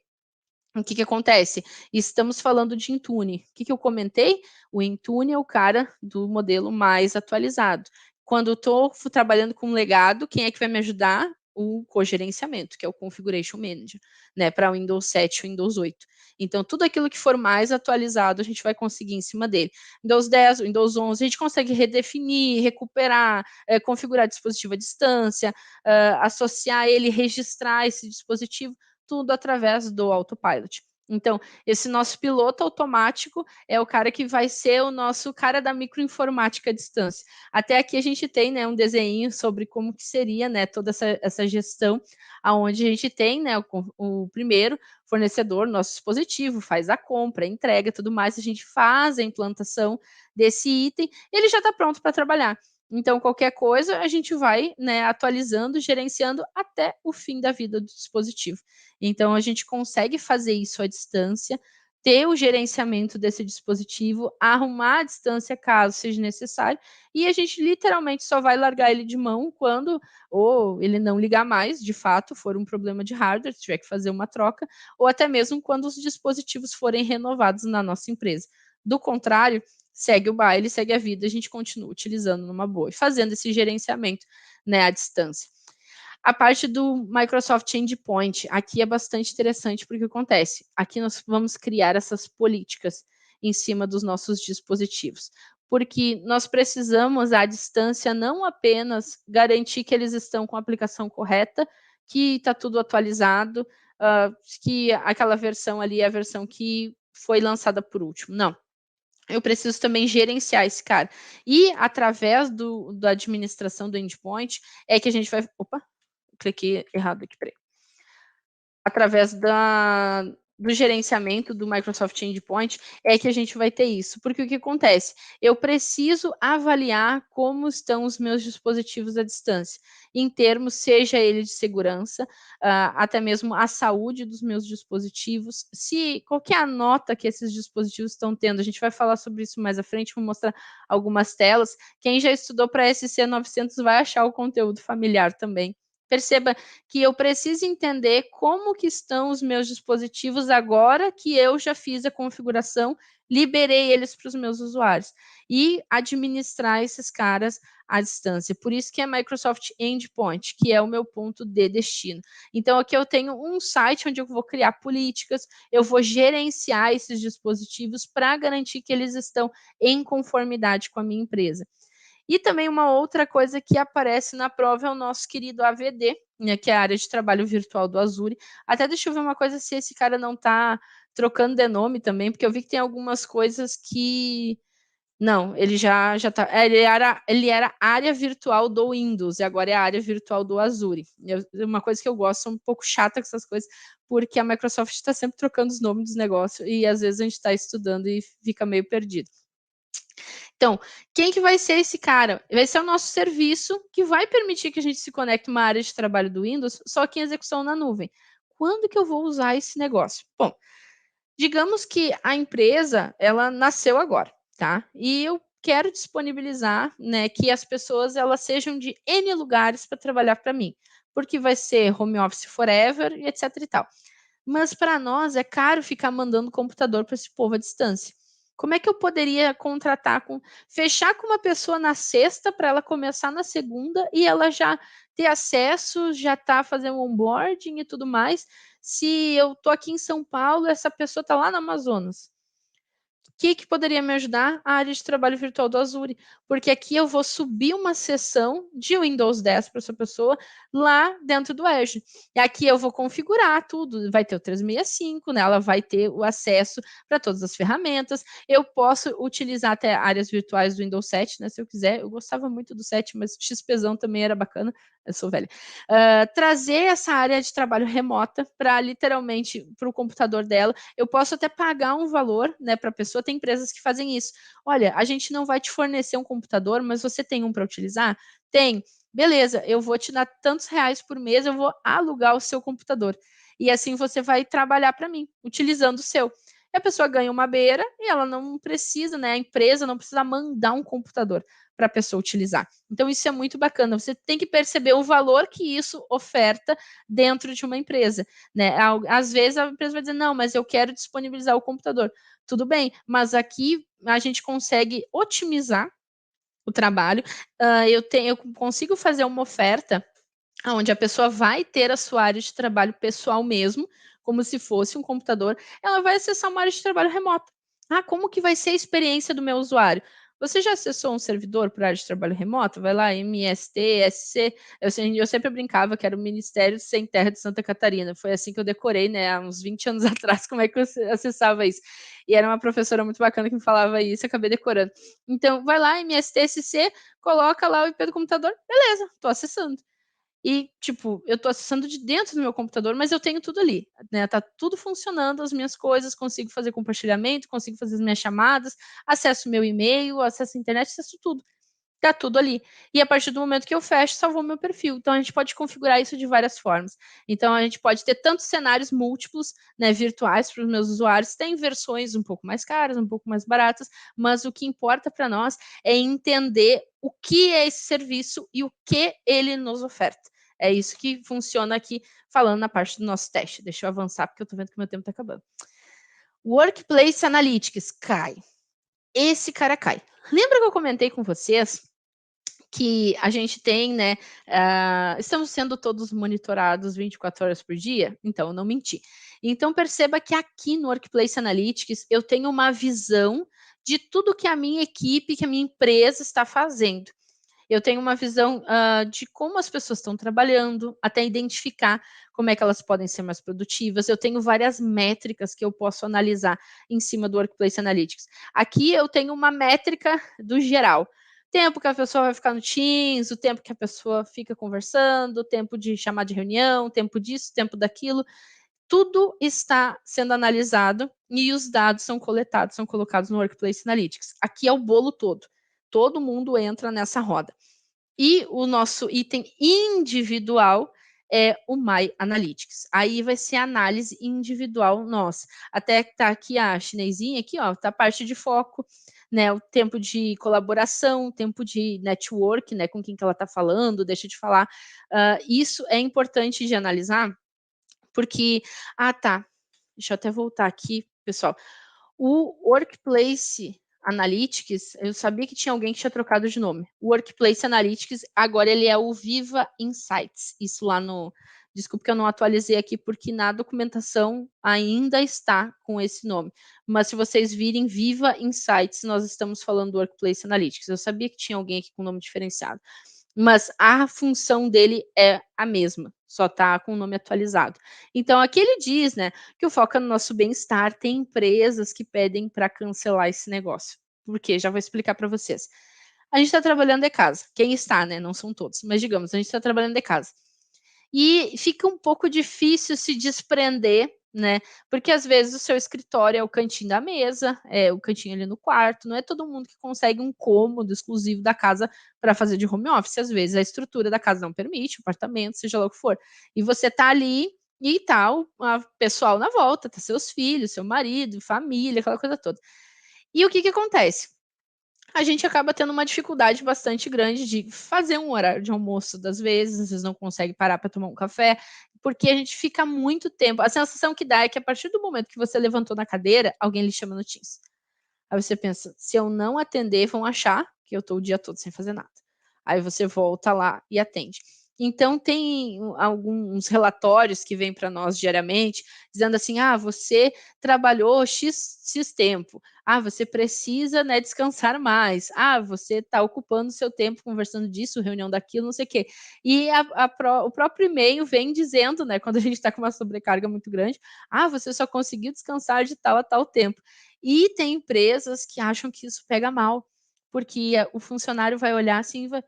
[SPEAKER 2] o que acontece? Estamos falando de Intune. O que eu comentei? O Intune é o cara do modelo mais atualizado. Quando eu estou trabalhando com legado, quem é que vai me ajudar? O cogerenciamento, que é o Configuration Manager, né, para o Windows 7 e Windows 8. Então, tudo aquilo que for mais atualizado, a gente vai conseguir em cima dele. Windows 10, Windows 11, a gente consegue redefinir, recuperar, configurar dispositivo à distância, associar ele, registrar esse dispositivo, tudo através do autopilot. Então, esse nosso piloto automático é o cara que vai ser o nosso cara da microinformática à distância. Até aqui a gente tem, né, um desenho sobre como que seria, né, toda essa gestão, aonde a gente tem, né, o primeiro fornecedor, nosso dispositivo, faz a compra, entrega, tudo mais, a gente faz a implantação desse item, ele já está pronto para trabalhar. Então, qualquer coisa, a gente vai, né, atualizando, gerenciando até o fim da vida do dispositivo. Então, a gente consegue fazer isso à distância, ter o gerenciamento desse dispositivo, arrumar a distância caso seja necessário, e a gente literalmente só vai largar ele de mão quando ou ele não ligar mais, de fato, for um problema de hardware, tiver que fazer uma troca, ou até mesmo quando os dispositivos forem renovados na nossa empresa. Do contrário, segue o baile, segue a vida, a gente continua utilizando numa boa e fazendo esse gerenciamento, né, à distância. A parte do Microsoft Endpoint, aqui é bastante interessante porque acontece, aqui nós vamos criar essas políticas em cima dos nossos dispositivos, porque nós precisamos à distância não apenas garantir que eles estão com a aplicação correta, que está tudo atualizado, que aquela versão ali é a versão que foi lançada por último. Não, eu preciso também gerenciar esse cara. E através da administração do endpoint é que a gente vai. Opa, cliquei errado aqui, peraí. Através do gerenciamento do Microsoft Endpoint é que a gente vai ter isso. Porque o que acontece? Eu preciso avaliar como estão os meus dispositivos à distância, em termos, seja ele de segurança, até mesmo a saúde dos meus dispositivos, se qual que é a nota que esses dispositivos estão tendo. A gente vai falar sobre isso mais à frente, vou mostrar algumas telas. Quem já estudou para SC900 vai achar o conteúdo familiar também. Perceba que eu preciso entender como que estão os meus dispositivos agora que eu já fiz a configuração, liberei eles para os meus usuários e administrar esses caras à distância. Por isso que é Microsoft Endpoint, que é o meu ponto de destino. Então aqui eu tenho um site onde eu vou criar políticas, eu vou gerenciar esses dispositivos para garantir que eles estão em conformidade com a minha empresa. E também uma outra coisa que aparece na prova é o nosso querido AVD, né, que é a área de trabalho virtual do Azure. Até deixa eu ver uma coisa se esse cara não está trocando de nome também, porque eu vi que tem algumas coisas que não, ele já tá. Ele era área virtual do Windows e agora é a área virtual do Azure. Uma coisa que eu gosto, sou um pouco chata com essas coisas, porque a Microsoft está sempre trocando os nomes dos negócios e às vezes a gente está estudando e fica meio perdido. Então, quem que vai ser esse cara? Vai ser o nosso serviço que vai permitir que a gente se conecte uma área de trabalho do Windows, só que em execução na nuvem. Quando que eu vou usar esse negócio? Bom, digamos que a empresa, ela nasceu agora, tá? E eu quero disponibilizar, né, que as pessoas elas sejam de N lugares para trabalhar para mim, porque vai ser home office forever e etc e tal. Mas para nós é caro ficar mandando computador para esse povo à distância. Como é que eu poderia contratar fechar com uma pessoa na sexta para ela começar na segunda e ela já ter acesso, já tá fazendo onboarding e tudo mais, se eu tô aqui em São Paulo, essa pessoa tá lá no Amazonas? que poderia me ajudar? A área de trabalho virtual do Azure, porque aqui eu vou subir uma sessão de Windows 10 para essa pessoa lá dentro do Azure. E aqui eu vou configurar tudo, vai ter o 365, né? Ela vai ter o acesso para todas as ferramentas. Eu posso utilizar até áreas virtuais do Windows 7, né? Se eu quiser. Eu gostava muito do 7, mas XPzão também era bacana. Eu sou velha. Trazer essa área de trabalho remota para literalmente para o computador dela. Eu posso até pagar um valor, né, para a pessoa. Tem empresas que fazem isso. Olha, a gente não vai te fornecer um computador, mas você tem um para utilizar? Tem. Beleza, eu vou te dar tantos reais por mês, eu vou alugar o seu computador. E assim você vai trabalhar para mim, utilizando o seu. E a pessoa ganha uma beira e ela não precisa, né? A empresa não precisa mandar um computador para a pessoa utilizar. Então, isso é muito bacana. Você tem que perceber o valor que isso oferta dentro de uma empresa. Né? Às vezes a empresa vai dizer, não, mas eu quero disponibilizar o computador. Tudo bem, mas aqui a gente consegue otimizar o trabalho. Eu consigo fazer uma oferta onde a pessoa vai ter a sua área de trabalho pessoal mesmo, como se fosse um computador, ela vai acessar uma área de trabalho remota. Ah, como que vai ser a experiência do meu usuário? Você já acessou um servidor para área de trabalho remoto? Vai lá, MST, SC. Eu sempre brincava que era o Ministério Sem Terra de Santa Catarina. Foi assim que eu decorei, né, há uns 20 anos atrás, como é que eu acessava isso. E era uma professora muito bacana que me falava isso, eu acabei decorando. Então, vai lá, MST, SC, coloca lá o IP do computador, beleza, estou acessando. E, tipo, eu tô acessando de dentro do meu computador, mas eu tenho tudo ali, né? Tá tudo funcionando, as minhas coisas, consigo fazer compartilhamento, consigo fazer as minhas chamadas, acesso meu e-mail, acesso à internet, acesso tudo. Tá tudo ali. E a partir do momento que eu fecho, salvou meu perfil. Então a gente pode configurar isso de várias formas. Então a gente pode ter tantos cenários múltiplos, né, virtuais para os meus usuários. Tem versões um pouco mais caras, um pouco mais baratas, mas o que importa para nós é entender o que é esse serviço e o que ele nos oferta. É isso que funciona aqui, falando na parte do nosso teste. Deixa eu avançar, porque eu estou vendo que meu tempo está acabando. Workplace Analytics cai. Esse cara cai. Lembra que eu comentei com vocês que a gente tem, né? Estamos sendo todos monitorados 24 horas por dia? Então, eu não menti. Então, perceba que aqui no Workplace Analytics eu tenho uma visão de tudo que a minha equipe, que a minha empresa está fazendo. Eu tenho uma visão de como as pessoas estão trabalhando, até identificar como é que elas podem ser mais produtivas. Eu tenho várias métricas que eu posso analisar em cima do Workplace Analytics. Aqui eu tenho uma métrica do geral. Tempo que a pessoa vai ficar no Teams, o tempo que a pessoa fica conversando, o tempo de chamar de reunião, tempo disso, tempo daquilo. Tudo está sendo analisado e os dados são coletados, são colocados no Workplace Analytics. Aqui é o bolo todo. Todo mundo entra nessa roda. E o nosso item individual é o My Analytics. Aí vai ser a análise individual nossa. Até que tá aqui a chinesinha, aqui, ó, tá a parte de foco, né? O tempo de colaboração, o tempo de network, né? Com quem que ela tá falando, deixa de falar. Isso é importante de analisar, porque, tá, deixa eu até voltar aqui, pessoal. O Workplace Analytics, eu sabia que tinha alguém que tinha trocado de nome. O Workplace Analytics, agora ele é o Viva Insights. Isso lá no. Desculpa que eu não atualizei aqui, porque na documentação ainda está com esse nome. Mas se vocês virem Viva Insights, nós estamos falando do Workplace Analytics. Eu sabia que tinha alguém aqui com nome diferenciado. Mas a função dele é a mesma, só está com o nome atualizado. Então, aqui ele diz, né, que o foco é no nosso bem-estar. Tem empresas que pedem para cancelar esse negócio. Por quê? Já vou explicar para vocês. A gente está trabalhando de casa. Quem está, né? Não são todos, mas digamos, a gente está trabalhando de casa. E fica um pouco difícil se desprender, né? Porque às vezes o seu escritório é o cantinho da mesa, é o cantinho ali no quarto, não é todo mundo que consegue um cômodo exclusivo da casa para fazer de home office. Às vezes a estrutura da casa não permite, o apartamento, seja lá o que for. E você tá ali e tal, pessoal na volta, tá seus filhos, seu marido, família, aquela coisa toda. E o que que acontece? A gente acaba tendo uma dificuldade bastante grande de fazer um horário de almoço das vezes, às vezes não consegue parar para tomar um café, porque a gente fica muito tempo. A sensação que dá é que a partir do momento que você levantou na cadeira, alguém lhe chama no Teams. Aí você pensa, se eu não atender, vão achar que eu estou o dia todo sem fazer nada. Aí você volta lá e atende. Então, tem alguns relatórios que vêm para nós diariamente, dizendo assim, você trabalhou X tempo, você precisa, né, descansar mais, você está ocupando seu tempo conversando disso, reunião daquilo, não sei o quê. E o próprio e-mail vem dizendo, né, quando a gente está com uma sobrecarga muito grande, você só conseguiu descansar de tal a tal tempo. E tem empresas que acham que isso pega mal, porque o funcionário vai olhar assim e vai,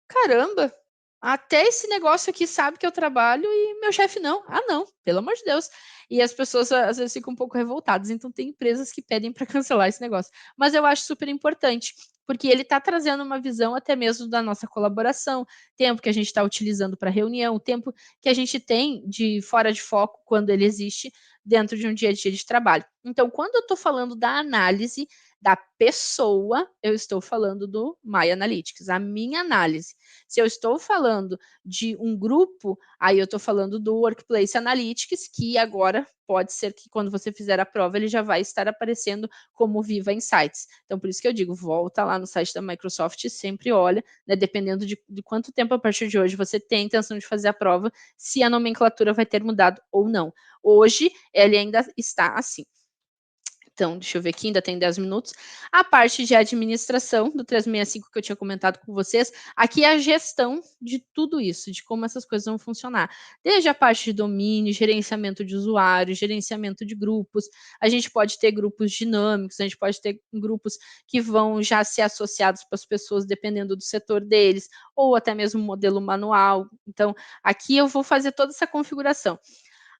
[SPEAKER 2] caramba, até esse negócio aqui sabe que eu trabalho e meu chefe não. Não, pelo amor de Deus. E as pessoas às vezes ficam um pouco revoltadas, então tem empresas que pedem para cancelar esse negócio. Mas eu acho super importante, porque ele está trazendo uma visão até mesmo da nossa colaboração, tempo que a gente está utilizando para reunião, tempo que a gente tem de fora de foco quando ele existe dentro de um dia a dia de trabalho. Então, quando eu estou falando da análise da pessoa, eu estou falando do My Analytics, a minha análise. Se eu estou falando de um grupo, aí eu estou falando do Workplace Analytics, que agora pode ser que quando você fizer a prova, ele já vai estar aparecendo como Viva Insights. Então, por isso que eu digo, volta lá no site da Microsoft e sempre olha, né, dependendo de quanto tempo a partir de hoje você tem a intenção de fazer a prova, se a nomenclatura vai ter mudado ou não. Hoje, ele ainda está assim. Então, deixa eu ver aqui, ainda tem 10 minutos. A parte de administração do 365 que eu tinha comentado com vocês, aqui é a gestão de tudo isso, de como essas coisas vão funcionar. Desde a parte de domínio, gerenciamento de usuários, gerenciamento de grupos. A gente pode ter grupos dinâmicos, a gente pode ter grupos que vão já ser associados para as pessoas, dependendo do setor deles, ou até mesmo modelo manual. Então, aqui eu vou fazer toda essa configuração.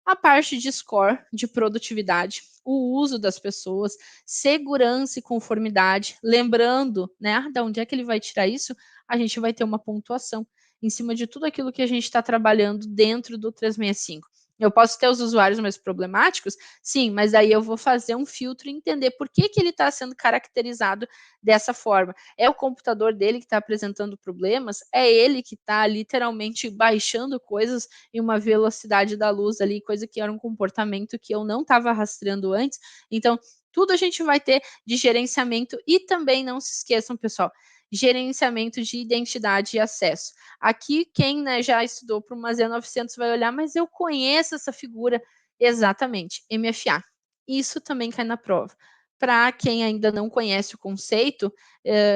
[SPEAKER 2] A parte de score, de produtividade, o uso das pessoas, segurança e conformidade. Lembrando, né, de onde é que ele vai tirar isso? A gente vai ter uma pontuação em cima de tudo aquilo que a gente está trabalhando dentro do 365. Eu posso ter os usuários mais problemáticos? Sim, mas aí eu vou fazer um filtro e entender por que ele está sendo caracterizado dessa forma. É o computador dele que está apresentando problemas? É ele que está literalmente baixando coisas em uma velocidade da luz ali, coisa que era um comportamento que eu não estava rastreando antes. Então, tudo a gente vai ter de gerenciamento e também não se esqueçam, pessoal, gerenciamento de identidade e acesso. Aqui, quem, né, já estudou para uma Z900 vai olhar, mas eu conheço essa figura. Exatamente, MFA. Isso também cai na prova. Para quem ainda não conhece o conceito,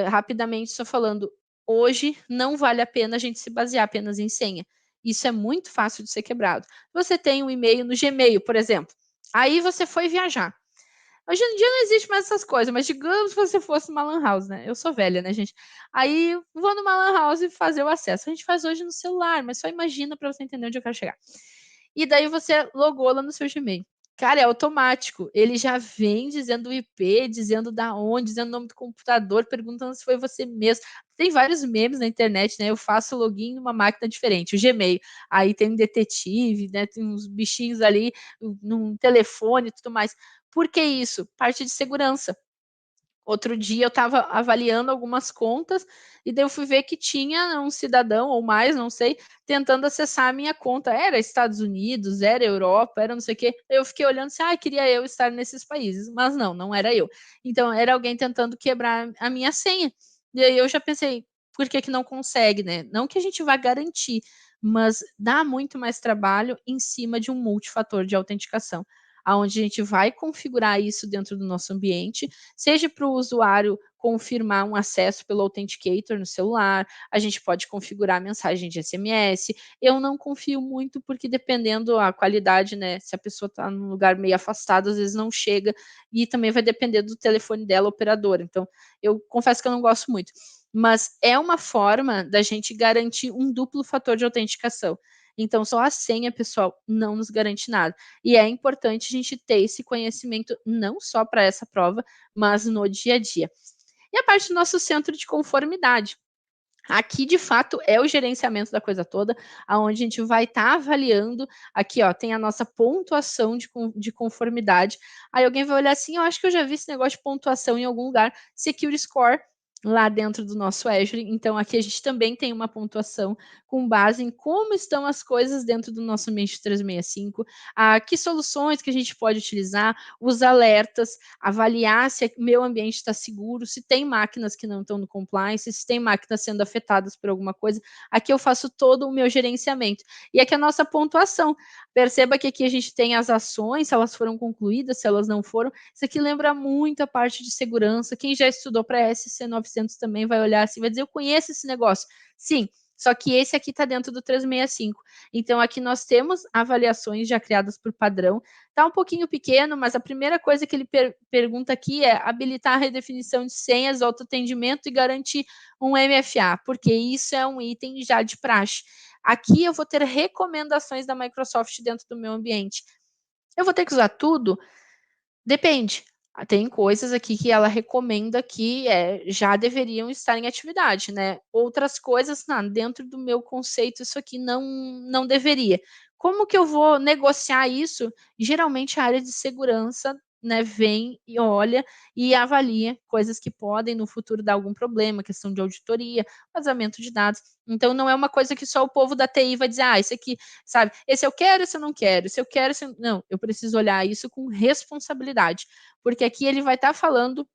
[SPEAKER 2] rapidamente só falando, hoje não vale a pena a gente se basear apenas em senha. Isso é muito fácil de ser quebrado. Você tem um e-mail no Gmail, por exemplo. Aí você foi viajar. Hoje em dia não existe mais essas coisas, mas digamos que você fosse numa lan house, né? Eu sou velha, né, gente? Aí vou numa lan house e fazer o acesso. A gente faz hoje no celular, mas só imagina para você entender onde eu quero chegar. E daí você logou lá no seu Gmail. Cara, é automático. Ele já vem dizendo o IP, dizendo da onde, dizendo o nome do computador, perguntando se foi você mesmo. Tem vários memes na internet, né? Eu faço login numa máquina diferente, o Gmail. Aí tem um detetive, né? Tem uns bichinhos ali, num telefone e tudo mais. Por que isso? Parte de segurança. Outro dia eu estava avaliando algumas contas e daí eu fui ver que tinha um cidadão ou mais, não sei, tentando acessar a minha conta. Era Estados Unidos, era Europa, era não sei o quê. Eu fiquei olhando assim, queria eu estar nesses países, mas não era eu. Então era alguém tentando quebrar a minha senha. E aí eu já pensei, por que não consegue, né? Não que a gente vá garantir, mas dá muito mais trabalho em cima de um multifator de autenticação, aonde a gente vai configurar isso dentro do nosso ambiente, seja para o usuário confirmar um acesso pelo Authenticator no celular, a gente pode configurar a mensagem de SMS. Eu não confio muito porque dependendo a qualidade, né, se a pessoa está num lugar meio afastado, às vezes não chega e também vai depender do telefone dela, operadora. Então, eu confesso que eu não gosto muito. Mas é uma forma da gente garantir um duplo fator de autenticação. Então, só a senha, pessoal, não nos garante nada. E é importante a gente ter esse conhecimento não só para essa prova, mas no dia a dia. E a parte do nosso centro de conformidade. Aqui, de fato, é o gerenciamento da coisa toda, aonde a gente vai estar avaliando. Aqui, ó, tem a nossa pontuação de conformidade. Aí alguém vai olhar assim, eu acho que eu já vi esse negócio de pontuação em algum lugar. Security Score. lá dentro do nosso Azure. Então, aqui a gente também tem uma pontuação com base em como estão as coisas dentro do nosso ambiente 365, que soluções que a gente pode utilizar, os alertas, avaliar se o meu ambiente está seguro, se tem máquinas que não estão no compliance, se tem máquinas sendo afetadas por alguma coisa. Aqui eu faço todo o meu gerenciamento. E aqui a nossa pontuação. Perceba que aqui a gente tem as ações, se elas foram concluídas, se elas não foram. Isso aqui lembra muito a parte de segurança. Quem já estudou para SC 900 também vai olhar assim, vai dizer, eu conheço esse negócio. Sim, só que esse aqui está dentro do 365. Então, aqui nós temos avaliações já criadas por padrão. Está um pouquinho pequeno, mas a primeira coisa que ele pergunta aqui é habilitar a redefinição de senhas, autoatendimento e garantir um MFA, porque isso é um item já de praxe. Aqui eu vou ter recomendações da Microsoft dentro do meu ambiente. Eu vou ter que usar tudo? Depende. Tem coisas aqui que ela recomenda que já deveriam estar em atividade, né? Outras coisas, não, dentro do meu conceito, isso aqui não deveria. Como que eu vou negociar isso? Geralmente a área de segurança, né, vem e olha e avalia coisas que podem no futuro dar algum problema, questão de auditoria, vazamento de dados. Então não é uma coisa que só o povo da TI vai dizer, esse aqui, sabe, esse eu quero, esse eu não quero, esse eu quero, esse eu... Não, eu preciso olhar isso com responsabilidade, porque aqui ele vai estar falando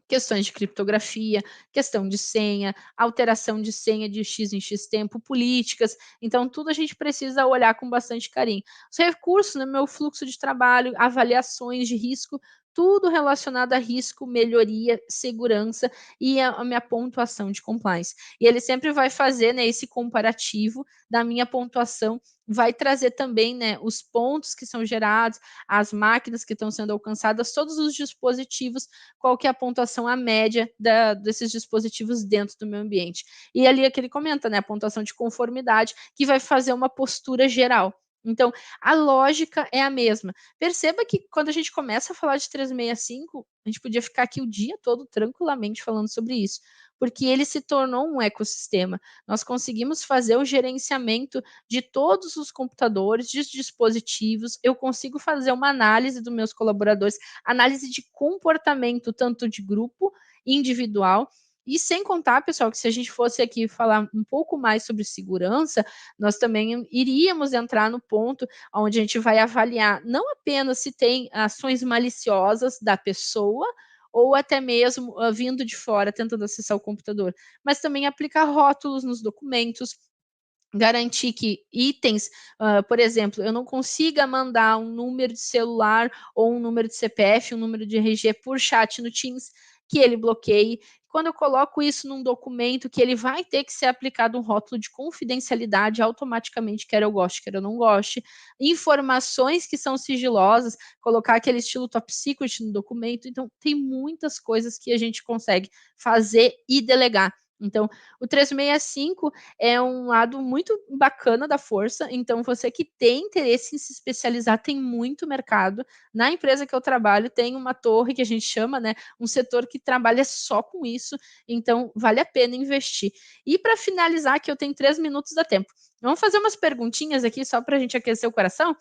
[SPEAKER 2] questões de criptografia, questão de senha, alteração de senha de X em X tempo, políticas. Então, tudo a gente precisa olhar com bastante carinho. Os recursos no meu fluxo de trabalho, avaliações de risco, tudo relacionado a risco, melhoria, segurança e a minha pontuação de compliance. E ele sempre vai fazer, né, esse comparativo da minha pontuação, vai trazer também, né, os pontos que são gerados, as máquinas que estão sendo alcançadas, todos os dispositivos, qual que é a pontuação, a média desses dispositivos dentro do meu ambiente. E ali é que ele comenta, né, a pontuação de conformidade, que vai fazer uma postura geral. Então, a lógica é a mesma. Perceba que quando a gente começa a falar de 365, a gente podia ficar aqui o dia todo tranquilamente falando sobre isso, porque ele se tornou um ecossistema. Nós conseguimos fazer o gerenciamento de todos os computadores, de dispositivos, eu consigo fazer uma análise dos meus colaboradores, análise de comportamento, tanto de grupo, individual, e sem contar, pessoal, que se a gente fosse aqui falar um pouco mais sobre segurança, nós também iríamos entrar no ponto onde a gente vai avaliar não apenas se tem ações maliciosas da pessoa, ou até mesmo vindo de fora, tentando acessar o computador, mas também aplicar rótulos nos documentos, garantir que itens, por exemplo, eu não consiga mandar um número de celular ou um número de CPF, um número de RG por chat no Teams, que ele bloqueie. Quando eu coloco isso num documento, que ele vai ter que ser aplicado um rótulo de confidencialidade automaticamente, quer eu goste, quer eu não goste. Informações que são sigilosas, colocar aquele estilo top secret no documento. Então, tem muitas coisas que a gente consegue fazer e delegar. Então, o 365 é um lado muito bacana da força. Então, você que tem interesse em se especializar, tem muito mercado. Na empresa que eu trabalho, tem uma torre que a gente chama, né? Um setor que trabalha só com isso. Então, vale a pena investir. E para finalizar, que eu tenho 3 minutos da tempo. Vamos fazer umas perguntinhas aqui só para a gente aquecer o coração?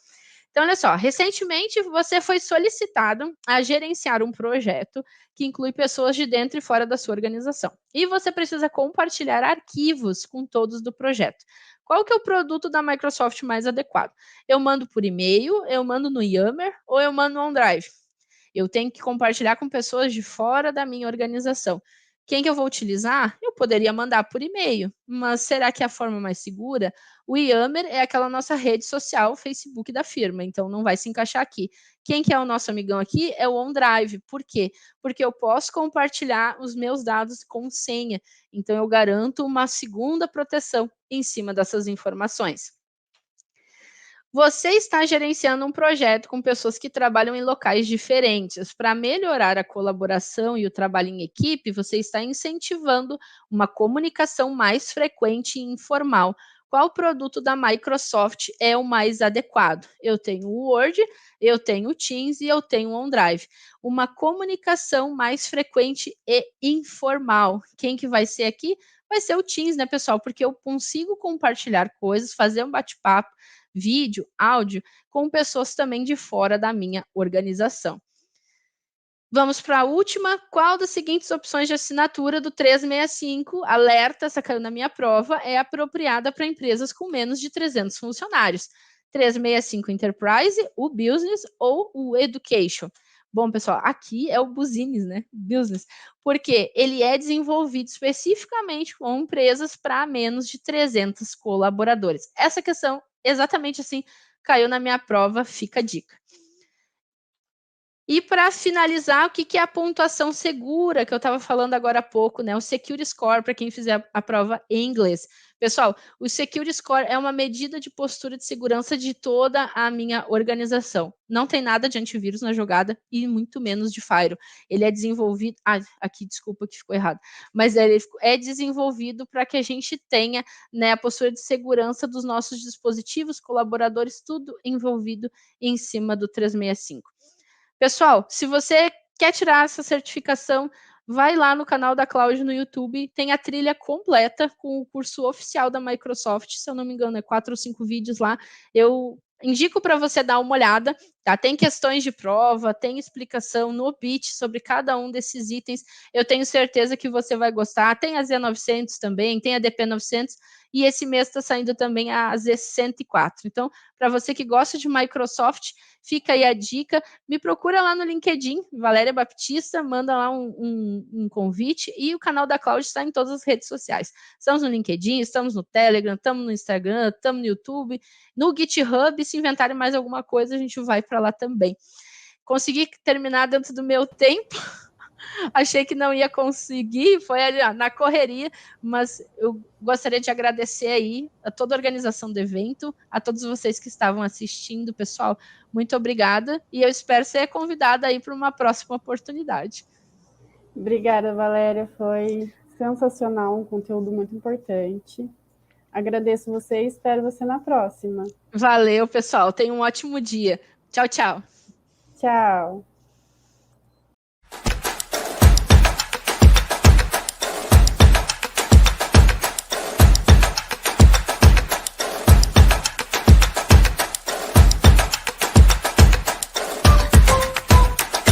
[SPEAKER 2] Então, olha só, recentemente você foi solicitado a gerenciar um projeto que inclui pessoas de dentro e fora da sua organização. E você precisa compartilhar arquivos com todos do projeto. Qual que é o produto da Microsoft mais adequado? Eu mando por e-mail, eu mando no Yammer ou eu mando no OneDrive? Eu tenho que compartilhar com pessoas de fora da minha organização. Quem que eu vou utilizar? Eu poderia mandar por e-mail, mas será que é a forma mais segura? O Yammer é aquela nossa rede social, Facebook da firma, então não vai se encaixar aqui. Quem que é o nosso amigão aqui? É o OneDrive. Por quê? Porque eu posso compartilhar os meus dados com senha, então eu garanto uma segunda proteção em cima dessas informações. Você está gerenciando um projeto com pessoas que trabalham em locais diferentes. Para melhorar a colaboração e o trabalho em equipe, você está incentivando uma comunicação mais frequente e informal. Qual produto da Microsoft é o mais adequado? Eu tenho o Word, eu tenho o Teams e eu tenho o OneDrive. Uma comunicação mais frequente e informal. Quem que vai ser aqui? Vai ser o Teams, né, pessoal? Porque eu consigo compartilhar coisas, fazer um bate-papo, vídeo, áudio, com pessoas também de fora da minha organização. Vamos para a última. Qual das seguintes opções de assinatura do 365, alerta, essa caiu na minha prova, é apropriada para empresas com menos de 300 funcionários? 365 Enterprise, o Business ou o Education? Bom, pessoal, aqui é o Business, né? Business, porque ele é desenvolvido especificamente com empresas para menos de 300 colaboradores. Essa questão, exatamente assim, caiu na minha prova, fica a dica. E para finalizar, o que é a pontuação segura, que eu estava falando agora há pouco, né? O Security Score, para quem fizer a prova em inglês. Pessoal, o Security Score é uma medida de postura de segurança de toda a minha organização. Não tem nada de antivírus na jogada e muito menos de Firewall. Ele é desenvolvido... aqui, desculpa que ficou errado. Mas ele é desenvolvido para que a gente tenha, né, a postura de segurança dos nossos dispositivos, colaboradores, tudo envolvido em cima do 365. Pessoal, se você quer tirar essa certificação, vai lá no canal da Cláudia no YouTube, tem a trilha completa com o curso oficial da Microsoft, se eu não me engano, é 4 ou 5 vídeos lá. Eu indico para você dar uma olhada, tá? Tem questões de prova, tem explicação no Bit sobre cada um desses itens. Eu tenho certeza que você vai gostar. Tem a Z900 também, tem a DP900 e esse mês está saindo também a Z104. Então, para você que gosta de Microsoft, fica aí a dica. Me procura lá no LinkedIn, Valéria Baptista, manda lá um convite e o canal da Cláudia está em todas as redes sociais. Estamos no LinkedIn, estamos no Telegram, estamos no Instagram, estamos no YouTube, no GitHub. Se inventarem mais alguma coisa, a gente vai para lá também. Consegui terminar dentro do meu tempo. Achei que não ia conseguir, foi ali, na correria, mas eu gostaria de agradecer aí a toda a organização do evento, a todos vocês que estavam assistindo, pessoal, muito obrigada, e eu espero ser convidada aí para uma próxima oportunidade.
[SPEAKER 1] Obrigada, Valéria, foi sensacional, um conteúdo muito importante. Agradeço você e espero você na próxima.
[SPEAKER 2] Valeu, pessoal, tenha um ótimo dia. Tchau, tchau.
[SPEAKER 1] Tchau.